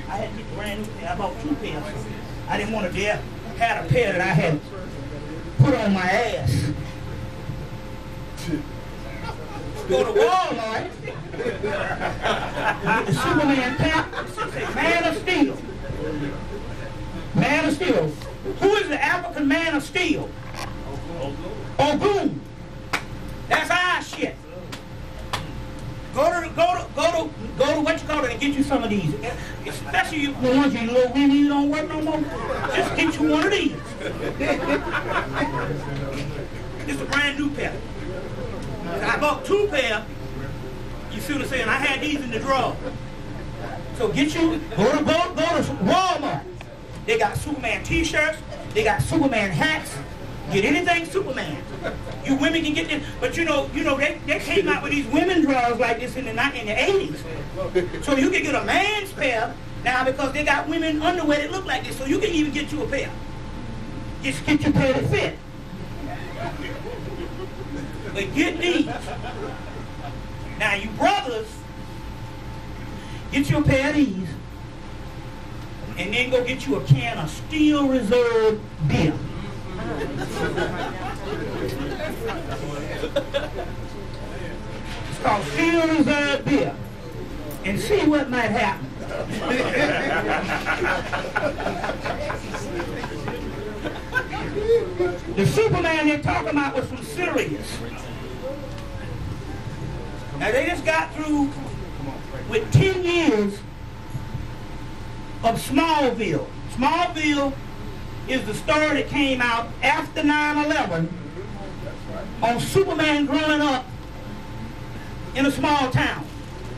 I had to get the brand new pair. I bought 2 pairs. I didn't want to dare had a pair that I had put on my ass. Go to Walmart. Get the Superman cap. Man of Steel. Man of Steel. Who is the African Man of Steel? Ogun. That's our shit. Go to what you call it and get you some of these. Especially you, the ones you little women you don't work no more. Just get you one of these. It's a brand new pair. I bought 2 pair. You see what I'm saying? I had these in the drawer. So get you, go to Walmart. They got Superman t-shirts. They got Superman hats. Get anything Superman. You women can get this, but you know, they came out with these women drawers like this in the 80s. So you can get a man's pair now because they got women underwear that look like this. So you can even get you a pair. Just get your pair that fit. But get these. Now you brothers, get you a pair of these, and then go get you a can of Steel Reserve beer. It's called Steel Reserve beer. And see what might happen. The Superman they're talking about was from Sirius. Now they just got through with 10 years of Smallville. Smallville is the story that came out after 9/11 on Superman growing up in a small town,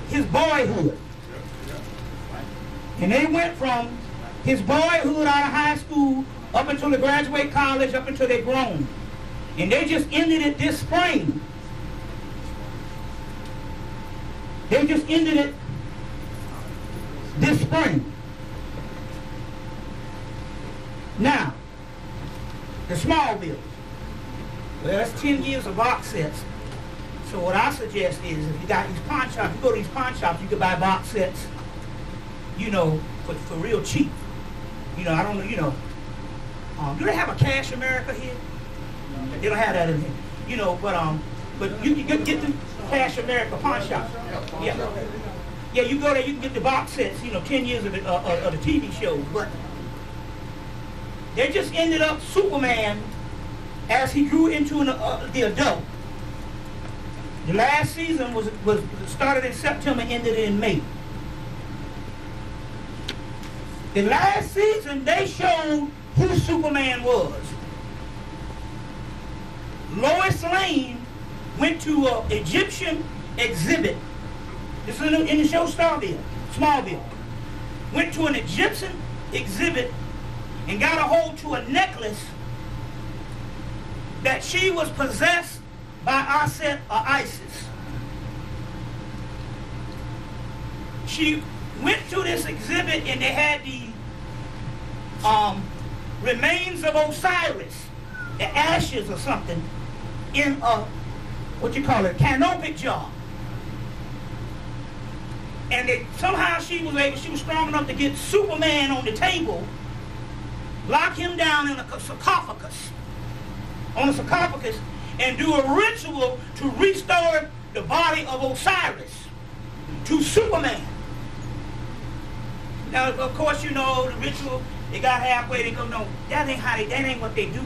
his boyhood. And they went from his boyhood out of high school up until they graduate college, up until they're grown. And they just ended it this spring. They just ended it this spring. Now, the Smallville. Well, that's 10 years of box sets. So what I suggest is, if you got these pawn shops, you go to these pawn shops, you can buy box sets, you know, for real cheap. You know, I don't know, you know. Do they have a Cash America here? They don't have that in here. You know, but you can get the Cash America pawn shop. Yeah. Yeah, you go there, you can get the box sets, you know, 10 years of the TV shows. But they just ended up Superman as he grew into the adult. The last season was started in September, ended in May. The last season, they showed who Superman was. Lois Lane went to an Egyptian exhibit. This is in the show Smallville. Went to an Egyptian exhibit and got a hold to a necklace that she was possessed by Aset or Isis. She went to this exhibit and they had the remains of Osiris, the ashes or something, in a, canopic jar. And somehow she was strong enough to get Superman on the table, lock him down in a sarcophagus, and do a ritual to restore the body of Osiris to Superman. Now, of course, you know, the ritual, they got halfway, they go, no, that ain't what they do.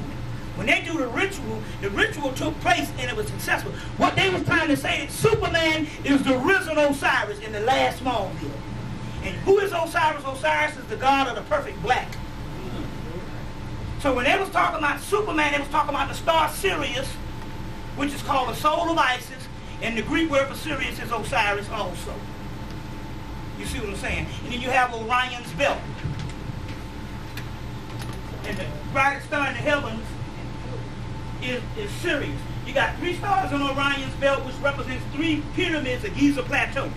When they do the ritual took place and it was successful. What they was trying to say is Superman is the risen Osiris in the last Smallville. And who is Osiris? Osiris is the god of the perfect black. So when they was talking about Superman, they was talking about the star Sirius, which is called the soul of Isis, and the Greek word for Sirius is Osiris also. You see what I'm saying? And then you have Orion's belt. And the brightest star in the heavens is Sirius. You got 3 stars on Orion's belt, which represents 3 pyramids of Giza Plateau.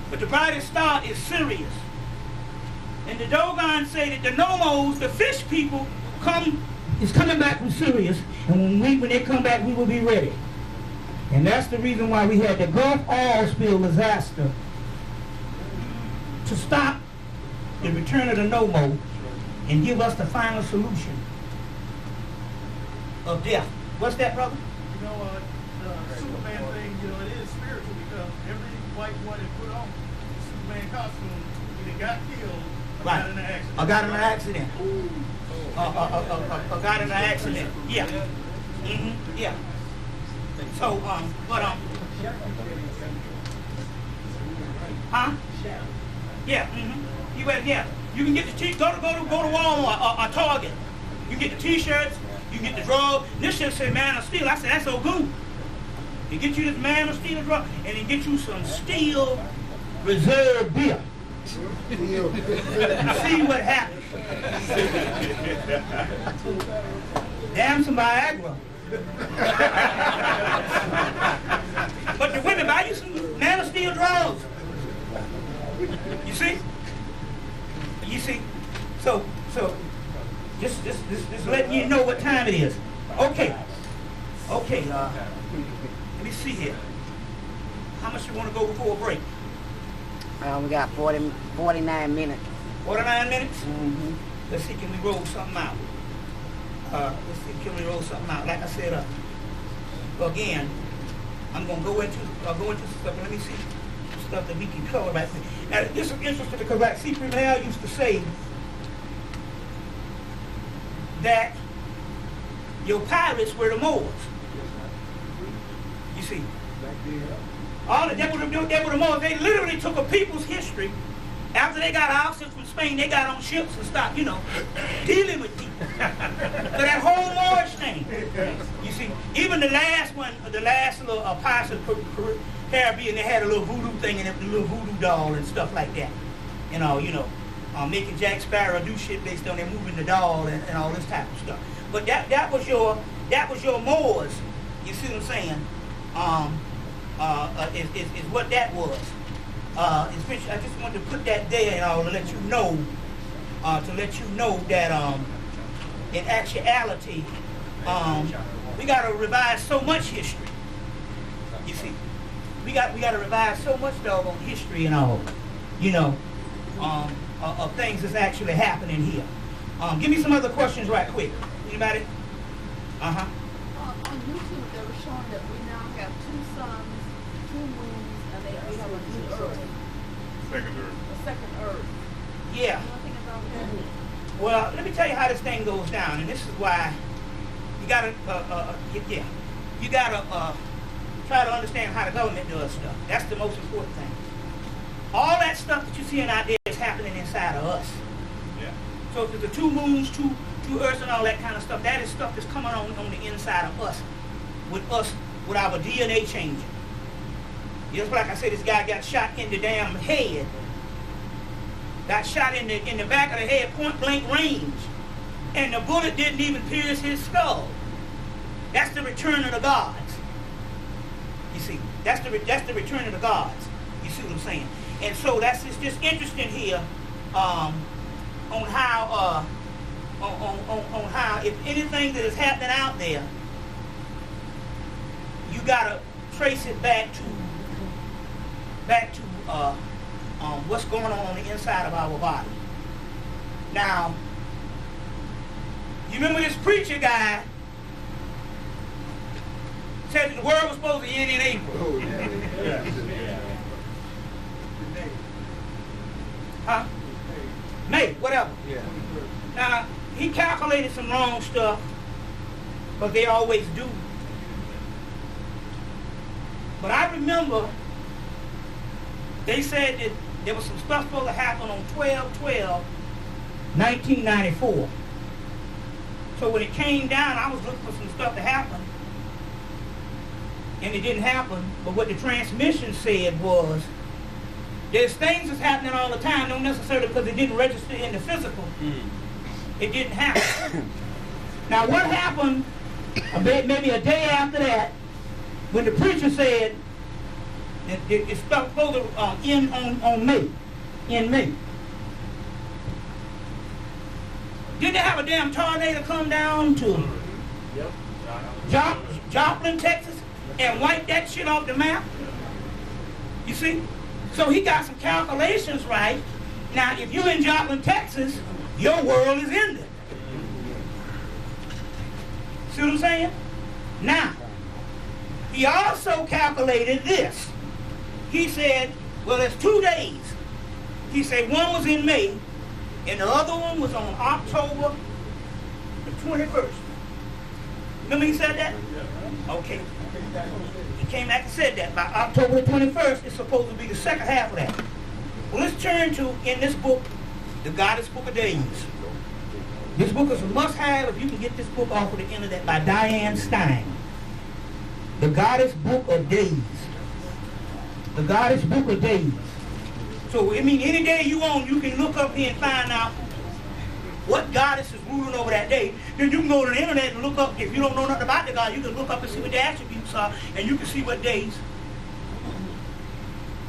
But the brightest star is Sirius. And the Dogon say that the Nomos, the fish people, is coming back from Sirius, and when they come back, we will be ready. And that's the reason why we had the Gulf oil spill disaster, to stop the return of the Nomo and give us the final solution of death. What's that, brother? You know, the Superman thing, you know, it is spiritual because every white boy that put on the Superman costume either got killed or got in an accident. Or got in an accident. Or got in an accident. Yeah. Mm-hmm. Yeah. So, huh? Yeah. Mm-hmm. You can get the go to Walmart or Target. You get the T-shirts. You get the drug. This shit say Man of Steel. I said that's so good. You get you this Man of Steel drug, and then get you some Steel Reserve beer. See what happens. Damn some Viagra. But the women buy you some Man of Steel drugs. You see? So just letting you know what time it is. Okay, let me see here. How much you want to go before a break? We got 49 minutes. 49 minutes? Mm-hmm. Let's see, can we roll something out? Like I said, again, I'm going to go into stuff. Let me see stuff that we can cover right now. Now, this is interesting because like C. Hale used to say that your pirates were the Moors. You see, all that were the Moors. They literally took a people's history. After they got ousted from Spain, they got on ships and stopped, dealing with people. So that whole Moorish thing. You see, even the last little Pirates of the Caribbean, they had a little voodoo thing in it, a little voodoo doll and stuff like that. Making Jack Sparrow do shit based on them moving the doll and all this type of stuff. But that was your Moors. You see what I'm saying? Is what that was. I just wanted to put that there to let you know that in actuality we got to revise so much history. You see, we got to revise so much doggone history and all, of things that's actually happening here. Give me some other questions right quick. Anybody? On YouTube, they were showing that we now have 2 suns, 2 moons, and we have a new Earth. Second Earth. A second Earth. Yeah. Nothing about that. Well, let me tell you how this thing goes down, and this is why you gotta, you gotta try to understand how the government does stuff. That's the most important thing. All that stuff that you're seeing out there is happening inside of us. Yeah. So if there's the 2 moons, 2 Earths, and all that kind of stuff, that is stuff that's coming on the inside of us, with our DNA changing. Just like I said, this guy got shot in the damn head. Got shot in the back of the head, point blank range. And the bullet didn't even pierce his skull. That's the return of the gods. You see, that's the return of the gods. You see what I'm saying? And so that's just interesting here on how if anything that is happening out there, you gotta trace it back to what's going on the inside of our body. Now, you remember this preacher guy said that the world was supposed to end in April. Oh, yeah. Huh? May, whatever. Yeah. Now, he calculated some wrong stuff, but they always do. But I remember they said that there was some stuff supposed to happen on 12/12/1994. So when it came down, I was looking for some stuff to happen, and it didn't happen. But what the transmission said was, there's things that's happening all the time, not necessarily because it didn't register in the physical. It didn't happen. Now what happened maybe a day after that, when the preacher said that it's supposed to end on May, in May. Didn't they have a damn tornado come down to Joplin, Texas, and wipe that shit off the map? You see? So he got some calculations right. Now, if you're in Joplin, Texas, your world is ended. See what I'm saying? Now, he also calculated this. He said, well, there's 2 days. He said one was in May, and the other one was on October the 21st. Remember he said that? Okay. He came back and said that. By October the 21st, it's supposed to be the second half of that. Well, let's turn to, in this book, the Goddess Book of Days. This book is a must-have if you can get this book off of the internet, by Diane Stein. The Goddess Book of Days. The Goddess Book of Days. So, I mean, any day you want, you can look up here and find out what goddess is ruling over that day. Then you can go to the internet and look up, if you don't know nothing about the god, you can look up and see what the attributes are, and you can see what days,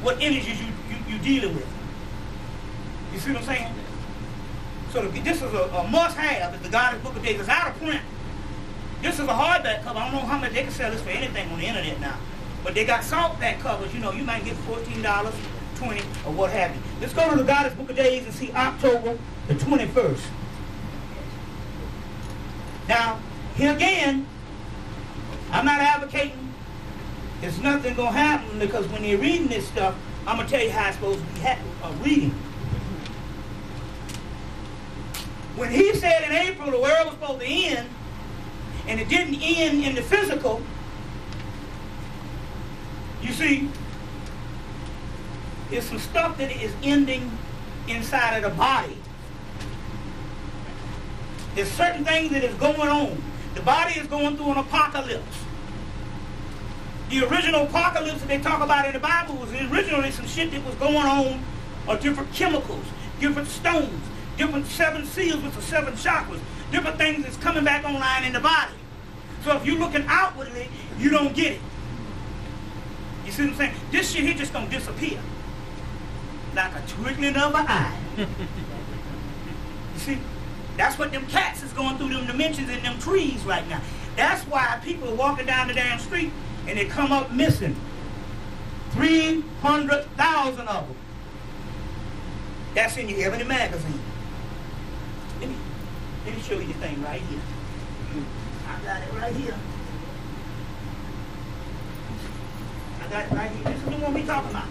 what energies you're dealing with. You see what I'm saying? So this is a must-have. It's the Goddess Book of Days. It's out of print. This is a hardback cover. I don't know how much they can sell this for anything on the internet now. But they got softback covers. You know, you might get $14, $20, or what have you. Let's go to the Goddess Book of Days and see October the 21st. Now, here again, I'm not advocating there's nothing going to happen, because when you're reading this stuff, I'm going to tell you how it's supposed to be reading. When he said in April the world was supposed to end, and it didn't end in the physical, you see, there's some stuff that is ending inside of the body. There's certain things that is going on. The body is going through an apocalypse. The original apocalypse that they talk about in the Bible was originally some shit that was going on, or different chemicals, different stones, different 7 seals with the 7 chakras, different things that's coming back online in the body. So if you're looking outwardly, you don't get it. You see what I'm saying? This shit here just gonna disappear. Like a twinkling of an eye. You see? That's what them cats is going through them dimensions in them trees right now. That's why people are walking down the damn street and they come up missing. 300,000 of them. That's in your Ebony magazine. Let me show you the thing right here. I got it right here. I got it right here. This is the one we talking about.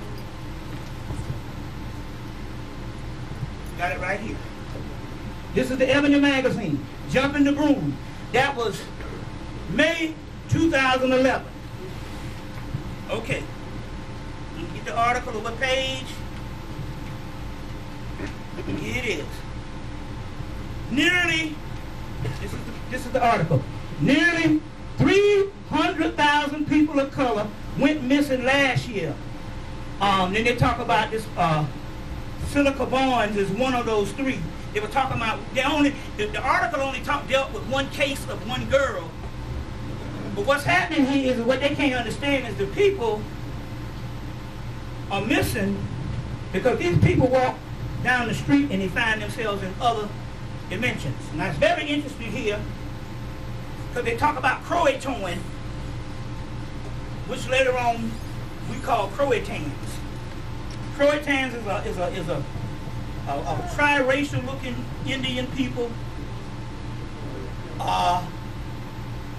Got it right here. This is the Ebony magazine. Jumping the Broom. That was May 2011. Okay. You get the article of what page? Here it is. Nearly, this is the article. Nearly 300,000 people of color went missing last year. Then they talk about this. Silica Barnes is one of those 3. They were talking about the article only dealt with one case of one girl. But what's happening here is what they can't understand is the people are missing because these people walk down the street and they find themselves in other dimensions. Now it's very interesting here because they talk about Croatoan, which later on we call Croatans. Croatans is a triracial looking Indian people.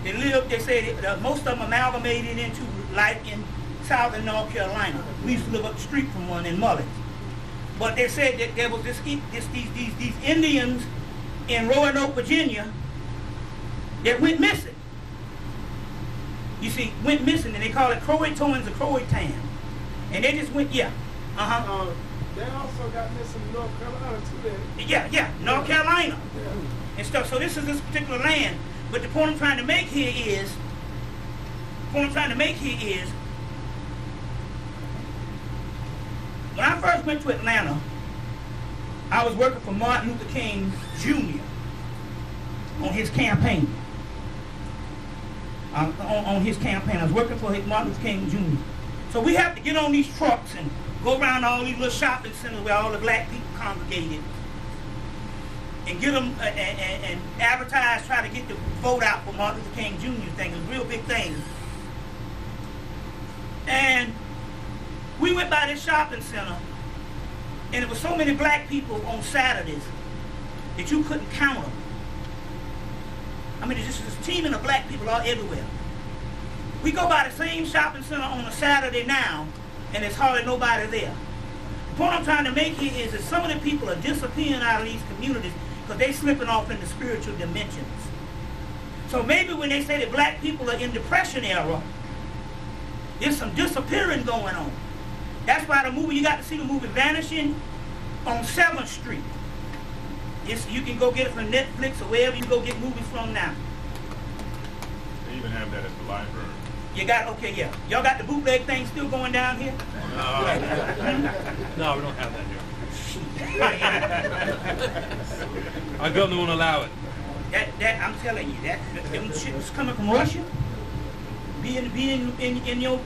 They say that most of them amalgamated into life in southern North Carolina. We used to live up the street from one in Mullins. But they said that there was these Indians in Roanoke, Virginia, that went missing. You see, went missing, and they call it Croatoans or Croatan. And they just went, yeah. They also got missing in North Carolina too. Yeah, North Carolina and stuff. So this is this particular land. But the point I'm trying to make here is, when I first went to Atlanta, I was working for Martin Luther King Jr. on his campaign. On his campaign, I was working for Martin Luther King Jr. So we have to get on these trucks and go around all these little shopping centers where all the black people congregated, and get them and advertise, try to get the vote out for Martin Luther King Jr. thing. It was a real big thing. And we went by this shopping center, and there were so many black people on Saturdays that you couldn't count them. I mean, there's just this teeming of black people all everywhere. We go by the same shopping center on a Saturday now, and there's hardly nobody there. The point I'm trying to make here is that some of the people are disappearing out of these communities because they're slipping off into spiritual dimensions. So maybe when they say that black people are in Depression era, there's some disappearing going on. That's why the movie, you got to see the movie Vanishing on 7th Street. You can go get it from Netflix or wherever you go get movies from now. They even have that at the library. You got, okay, yeah. Y'all got the bootleg thing still going down here? No, we don't have that here. Our governor won't allow it. That I'm telling you, them shit was coming from Russia. Be in your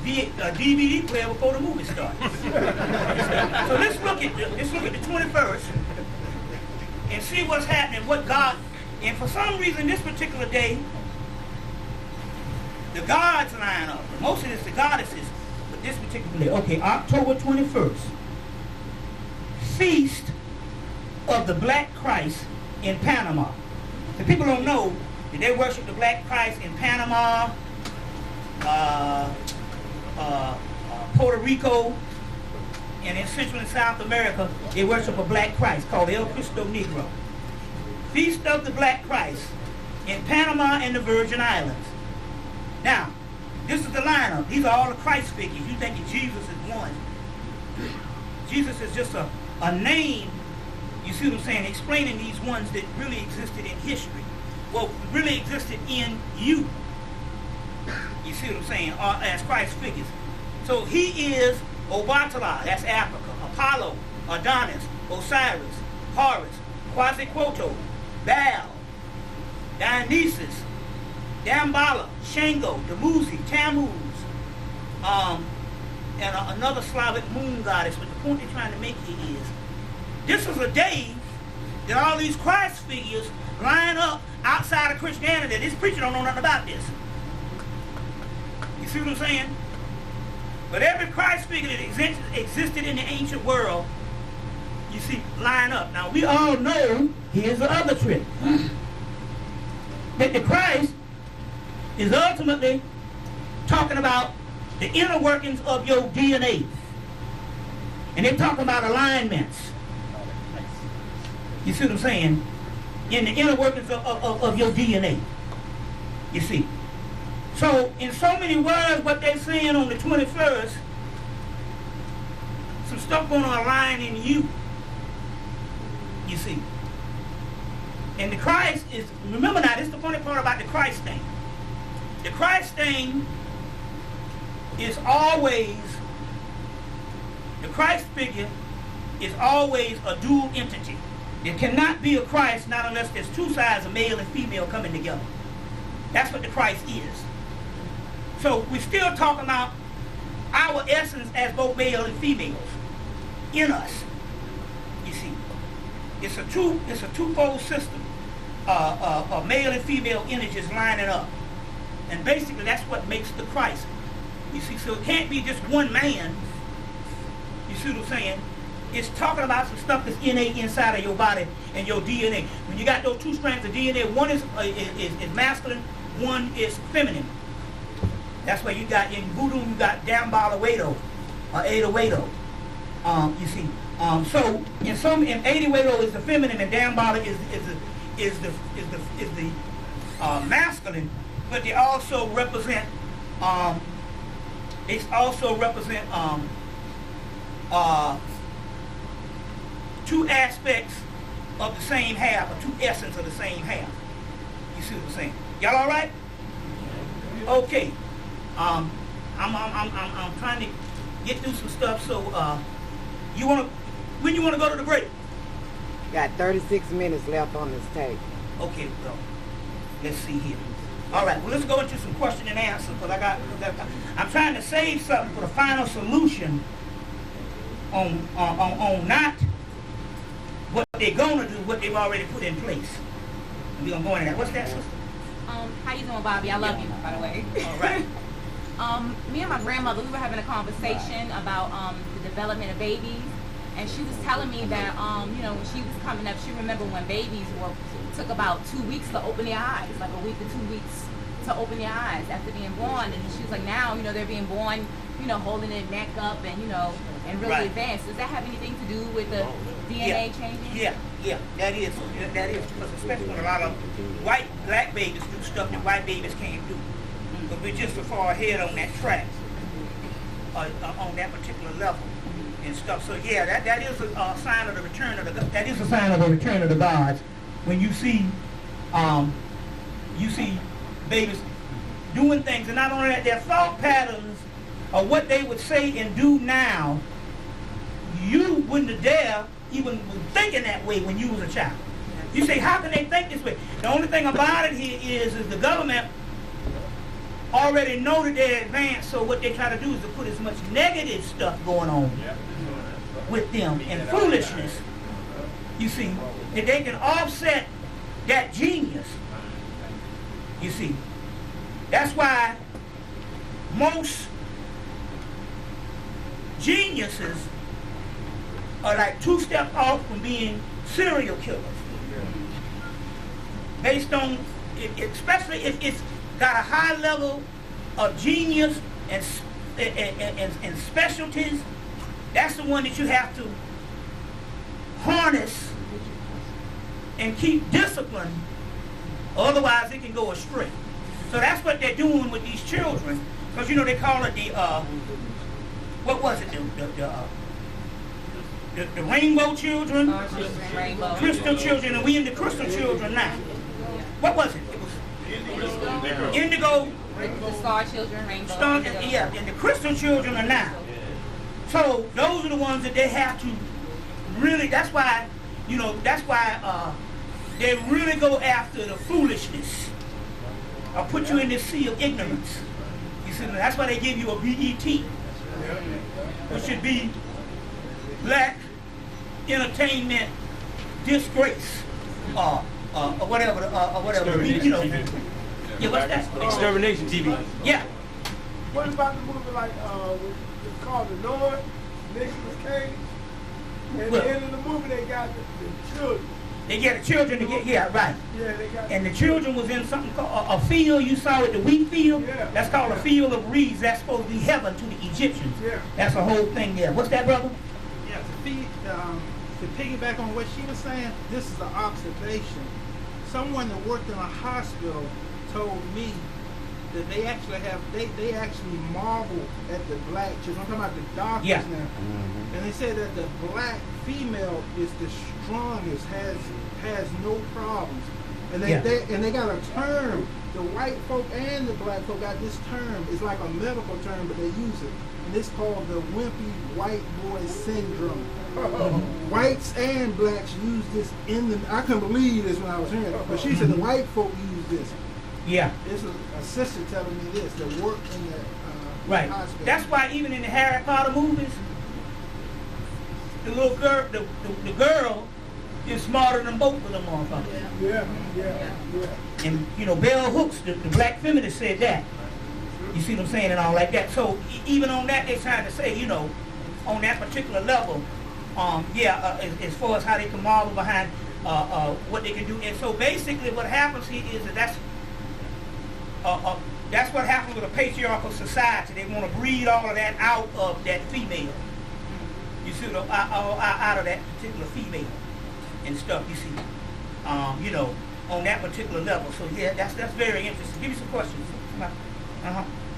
DVD player before the movie starts. So let's look at the 21st and see what's happening, what God. And for some reason, this particular day, the gods line up. Most of it's the goddesses, but this particular day. Okay, October 21st, Feast of the Black Christ in Panama. The people don't know that they worship the Black Christ in Panama, Puerto Rico, and in Central and South America, they worship a Black Christ called El Cristo Negro. Feast of the Black Christ in Panama and the Virgin Islands. Now, this is the lineup. These are all the Christ figures. You think Jesus is one. Jesus is just a name, you see what I'm saying, explaining these ones that really existed in history. Well, really existed in you. You see what I'm saying, as Christ figures. So he is Obatala, that's Africa, Apollo, Adonis, Osiris, Horus, Quetzalcoatl, Baal, Dionysus, Damballa, Shango, Dumuzi, Tammuz, and another Slavic moon goddess. But the point they're trying to make here is, this is a day that all these Christ figures line up outside of Christianity. This preacher don't know nothing about this. You see what I'm saying? But every Christ figure that existed in the ancient world, you see, line up. Now, we all know, here's the other trick, that the Christ is ultimately talking about the inner workings of your DNA. And they're talking about alignments. You see what I'm saying? In the inner workings of your DNA. You see. So, in so many words, what they're saying on the 21st, some stuff going to align in you. You see. And the Christ is, remember now, this is the funny part about the Christ thing. The Christ thing is always, the Christ figure is always a dual entity. There cannot be a Christ not unless there's two sides, a male and female, coming together. That's what the Christ is. So we're still talking about our essence as both male and females in us. You see, it's a twofold system. Male and female energies lining up, and basically that's what makes the Christ. You see, so it can't be just one man. You see what I'm saying? It's talking about some stuff that's innate inside of your body and your DNA. When you got those two strands of DNA, one is masculine, one is feminine. That's why you got in voodoo, you got Dambala Wedo, or Ada Wedo. You see, so in Ada Wedo is the feminine and Dambala is the masculine, but they also represent two aspects of the same half, or two essence of the same half. You see what I'm saying? Y'all all right? Okay. I'm trying to get through some stuff. So when you want to go to the break? Got 36 minutes left on this tape. Okay, well, let's see here. All right, well, let's go into some question and answer, because I'm trying to save something for the final solution on not what they're gonna do, what they've already put in place. And we're gonna go into that. What's that, sister? How you doing, Bobby? I love you, by the way. All right. Me and my grandmother, we were having a conversation about the development of babies, and she was telling me that you know, when she was coming up, she remembered when babies took about 2 weeks to open their eyes, like a week to 2 weeks to open their eyes after being born. And she was like, now, you know, they're being born, you know, holding their neck up and, you know, and really advanced. Does that have anything to do with the DNA changing? Yeah, that is, because especially when a lot of black babies do stuff that white babies can't do. But we're just so far ahead on that track, on that particular level and stuff. So yeah, that is a sign of the return of the gods. When you see babies doing things, and not only that, their thought patterns of what they would say and do now, you wouldn't have dared even thinking that way when you was a child. You say, how can they think this way? The only thing about it here is the government already know that they're advanced, so what they try to do is to put as much negative stuff going on with them and foolishness, you see, that they can offset that genius. You see, that's why most geniuses are like 2 steps off from being serial killers, based on especially if it's got a high level of genius and specialties. That's the one that you have to harness and keep disciplined, otherwise it can go astray. So that's what they're doing with these children, because you know they call it the what was it, the rainbow children, crystal children, and we in the crystal children now. What was it? It was indigo. The star children, rainbow. Yeah, and the crystal children are now. So those are the ones that they have to really, that's why they really go after the foolishness, or put you in this sea of ignorance. You see, that's why they give you a BET, which should be Black Entertainment Disgrace, or whatever, you know. Yeah, what's that? Extermination TV. Yeah. What about the movie like it's called The North, Nicolas Cage? At the end of the movie, they got the children. They get the children to get, yeah, right. Yeah, they got. And the children was in something called a field. You saw it, the wheat field. Yeah. That's called a field of reeds. That's supposed to be heaven to the Egyptians. Yeah. That's the whole thing there. What's that, brother? Yeah, to piggyback on what she was saying, this is an observation. Someone that worked in a hospital told me that they actually marvel at the black children. I'm talking about the doctors now. Mm-hmm. And they said that the black female is the strongest, has no problems. And they got a term. The white folk and the black folk got this term. It's like a medical term, but they use it. And it's called the wimpy white boy syndrome. Whites and blacks use this I couldn't believe this when I was hearing it. But she said the white folk use this. Yeah. This is a sister telling me this, that worked in the hospital. That's why even in the Harry Potter movies, the little girl, the girl is smarter than both of them motherfuckers. Yeah. And you know, Bell Hooks, the black feminist, said that. You see what I'm saying, and all like that. So even on that, they're trying to say, you know, on that particular level, as far as how they can marvel behind what they can do. And so basically what happens here is that's what happens with a patriarchal society. They want to breed all of that out of that female. You see, out of that particular female and stuff, you see, on that particular level. So yeah, that's very interesting. Give me some questions.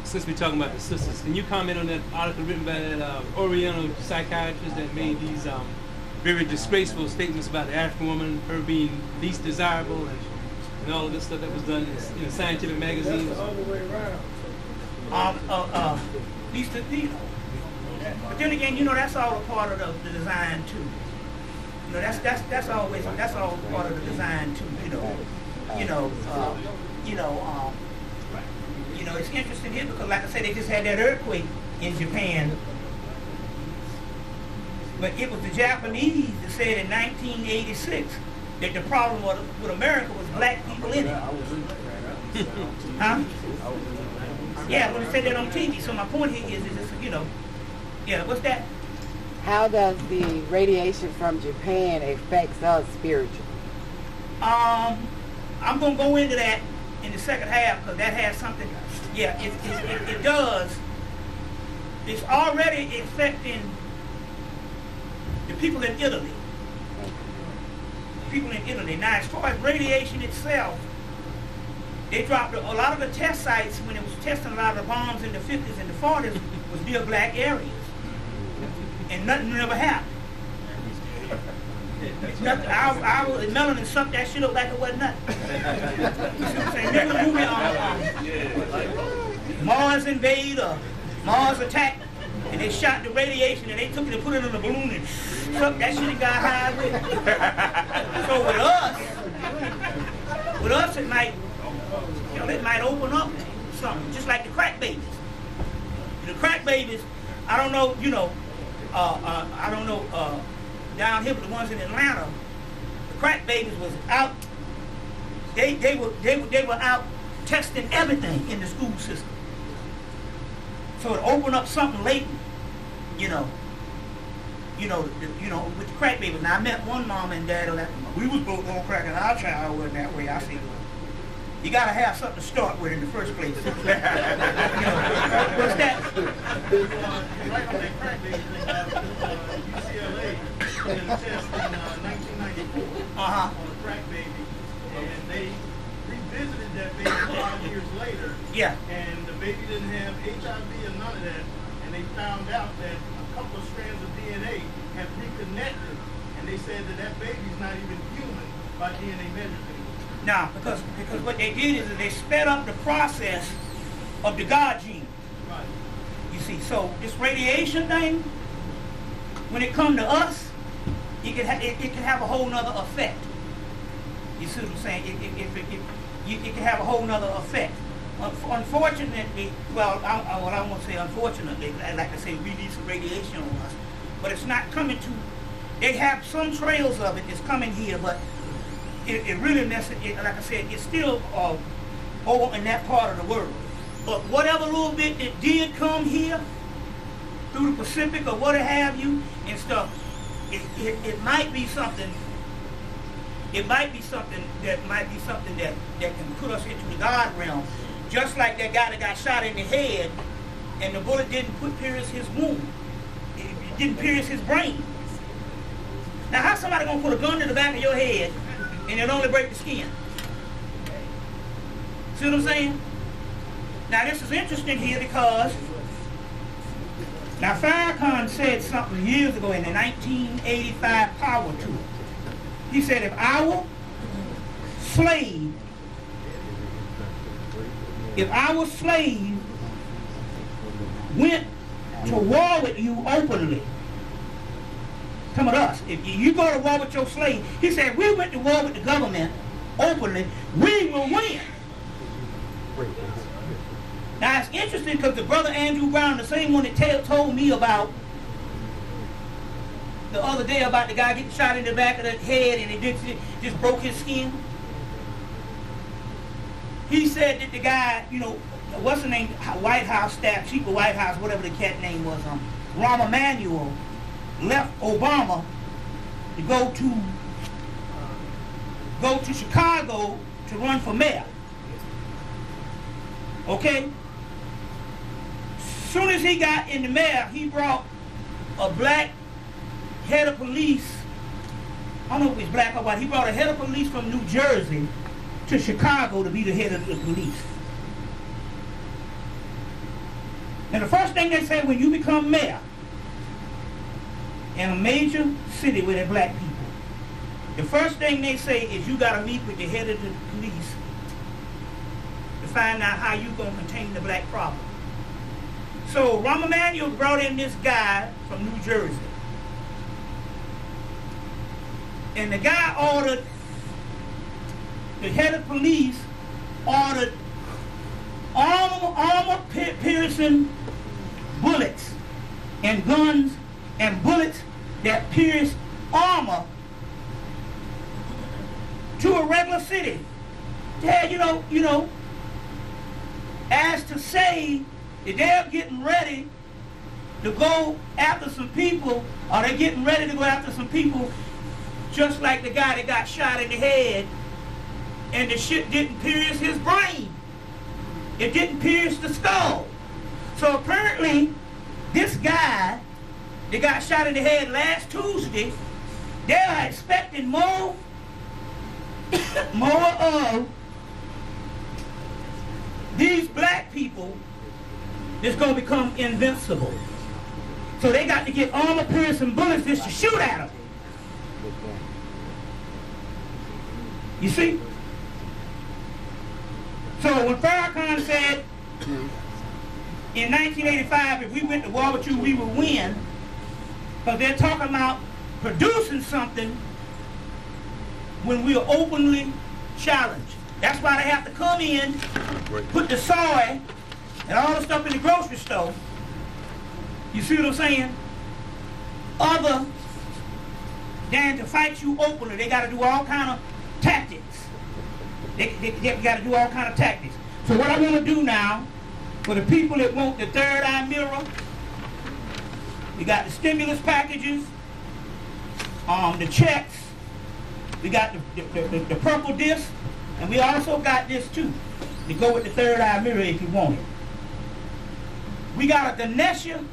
Since we're talking about the sisters, can you comment on that article written by that Oriental psychiatrist that made these very disgraceful statements about the African woman, her being least desirable, and all of this stuff that was done in scientific magazines? That's the other way around. Least, but then again, that's all a part of the design too. That's all part of the design too. It's interesting here because, like I said, they just had that earthquake in Japan. But it was the Japanese that said in 1986 that the problem with America was black people in it. Huh? Yeah, when they said that on TV. So my point here is what's that? How does the radiation from Japan affect us spiritually? I'm going to go into that in the second half because that has something. Yeah, it does. It's already affecting the people in Italy. Now, as far as radiation itself, they dropped a lot of the test sites when it was testing a lot of the bombs in the 50s and the 40s was near black areas. And nothing ever happened. Nothing. I was melanin sucked that shit up like it wasn't nothing. You see what I'm saying? Remember the movie Mars Invade or Mars Attack? And they shot the radiation and they took it and put it in a balloon and sucked that shit and got high with it. So with us it might open up something, just like the crack babies. The crack babies, I don't know, down here, but the ones in Atlanta, the crack babies was out. They were out testing everything in the school system. So it opened up something latent, with the crack babies. Now I met one mom and dad that we was both on crack and our child wasn't that way. I said, you gotta have something to start with in the first place. What's that? Right on that crack baby thing, UCLA did a test in 1994 on a crack baby, and they revisited that baby 5 years later. Yeah. And the baby didn't have HIV or none of that, and they found out that a couple of strands of DNA had reconnected, and they said that baby's not even human by DNA measurement. Now, because what they did is that they sped up the process of the God gene. Right. You see, so this radiation thing, when it comes to us, it can have a whole nother effect. You see what I'm saying? It can have a whole nother effect. Unfortunately, I won't say unfortunately, I like to say we need some radiation on us, but it's not coming to, they have some trails of it that's coming here, but it really messes, like I said, it's still over in that part of the world. But whatever little bit that did come here, through the Pacific or what have you, and stuff, it might be something, that can put us into the God realm. Just like that guy that got shot in the head, and the bullet didn't pierce his wound. It didn't pierce his brain. Now, how's somebody gonna put a gun to the back of your head and it only break the skin? See what I'm saying? Now, this is interesting here because now Farrakhan said something years ago in the 1985 Power Tour. He said, if our slave went to war with you openly, come at us. If you go to war with your slave, he said, we went to war with the government openly, we will win. Now it's interesting because the brother Andrew Brown, the same one that told me about the other day about the guy getting shot in the back of the head and it just broke his skin. He said that the guy, what's the name, White House staff, Chief of White House, whatever the cat name was, Rahm Emanuel, left Obama to go to Chicago to run for mayor. Okay? Soon as he got in the mayor, he brought a black head of police. I don't know if he's black or white. He brought a head of police from New Jersey to Chicago to be the head of the police. And the first thing they say when you become mayor in a major city where there are black people, the first thing they say is you got to meet with the head of the police to find out how you're going to contain the black problem. So Rahm Emanuel brought in this guy from New Jersey. And the guy ordered, the head of police ordered armor-piercing bullets and guns and bullets that pierce armor to a regular city. Yeah, you know, as to say that they're getting ready to go after some people, or they're getting ready to go after some people just like the guy that got shot in the head and the shit didn't pierce his brain. It didn't pierce the skull. So apparently, this guy that got shot in the head last Tuesday, they are expecting more of these black people that's going to become invincible. So they got to get armor-piercing bullets just to shoot at them. You see? So when Farrakhan said in 1985, if we went to war with you, we would win, because they're talking about producing something when we are openly challenged. That's why they have to come in, put the soy and all the stuff in the grocery store. You see what I'm saying? Other than to fight you openly, they got to do all kind of tactics. They got to do all kind of tactics. So what I want to do now, for the people that want the third eye mirror, we got the stimulus packages, the checks, we got the purple disc, and we also got this too, to go with the third eye mirror if you want it. We got a Ganesha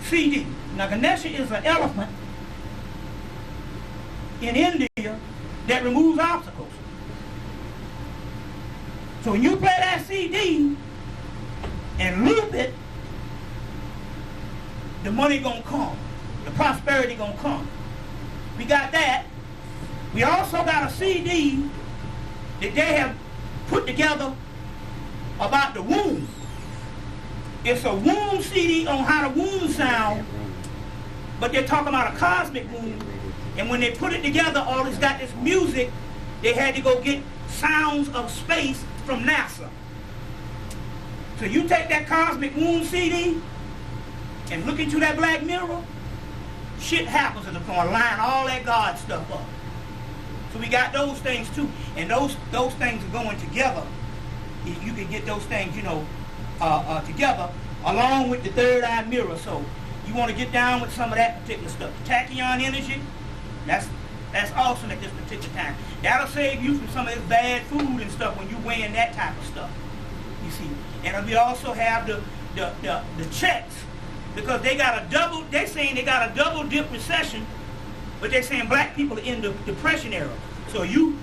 CD. Now Ganesha is an elephant in India that removes obstacles. So when you play that CD and loop it, the money gonna come, the prosperity gonna come. We got that. We also got a CD that they have put together about the womb. It's a womb CD on how the womb sound, but they're talking about a cosmic womb. And when they put it together, all it's got this music, they had to go get sounds of space from NASA. So you take that cosmic womb CD and look into that black mirror, shit happens, and it's going to line all that God stuff up. So we got those things too, and those things are going together. You can get those things, together along with the third eye mirror. So you want to get down with some of that particular stuff. The tachyon energy, that's awesome at this particular time. That'll save you from some of this bad food and stuff when you're weighing that type of stuff. You see, and we also have the checks, because they're saying they got a double dip recession, but they're saying black people are in the depression era. So you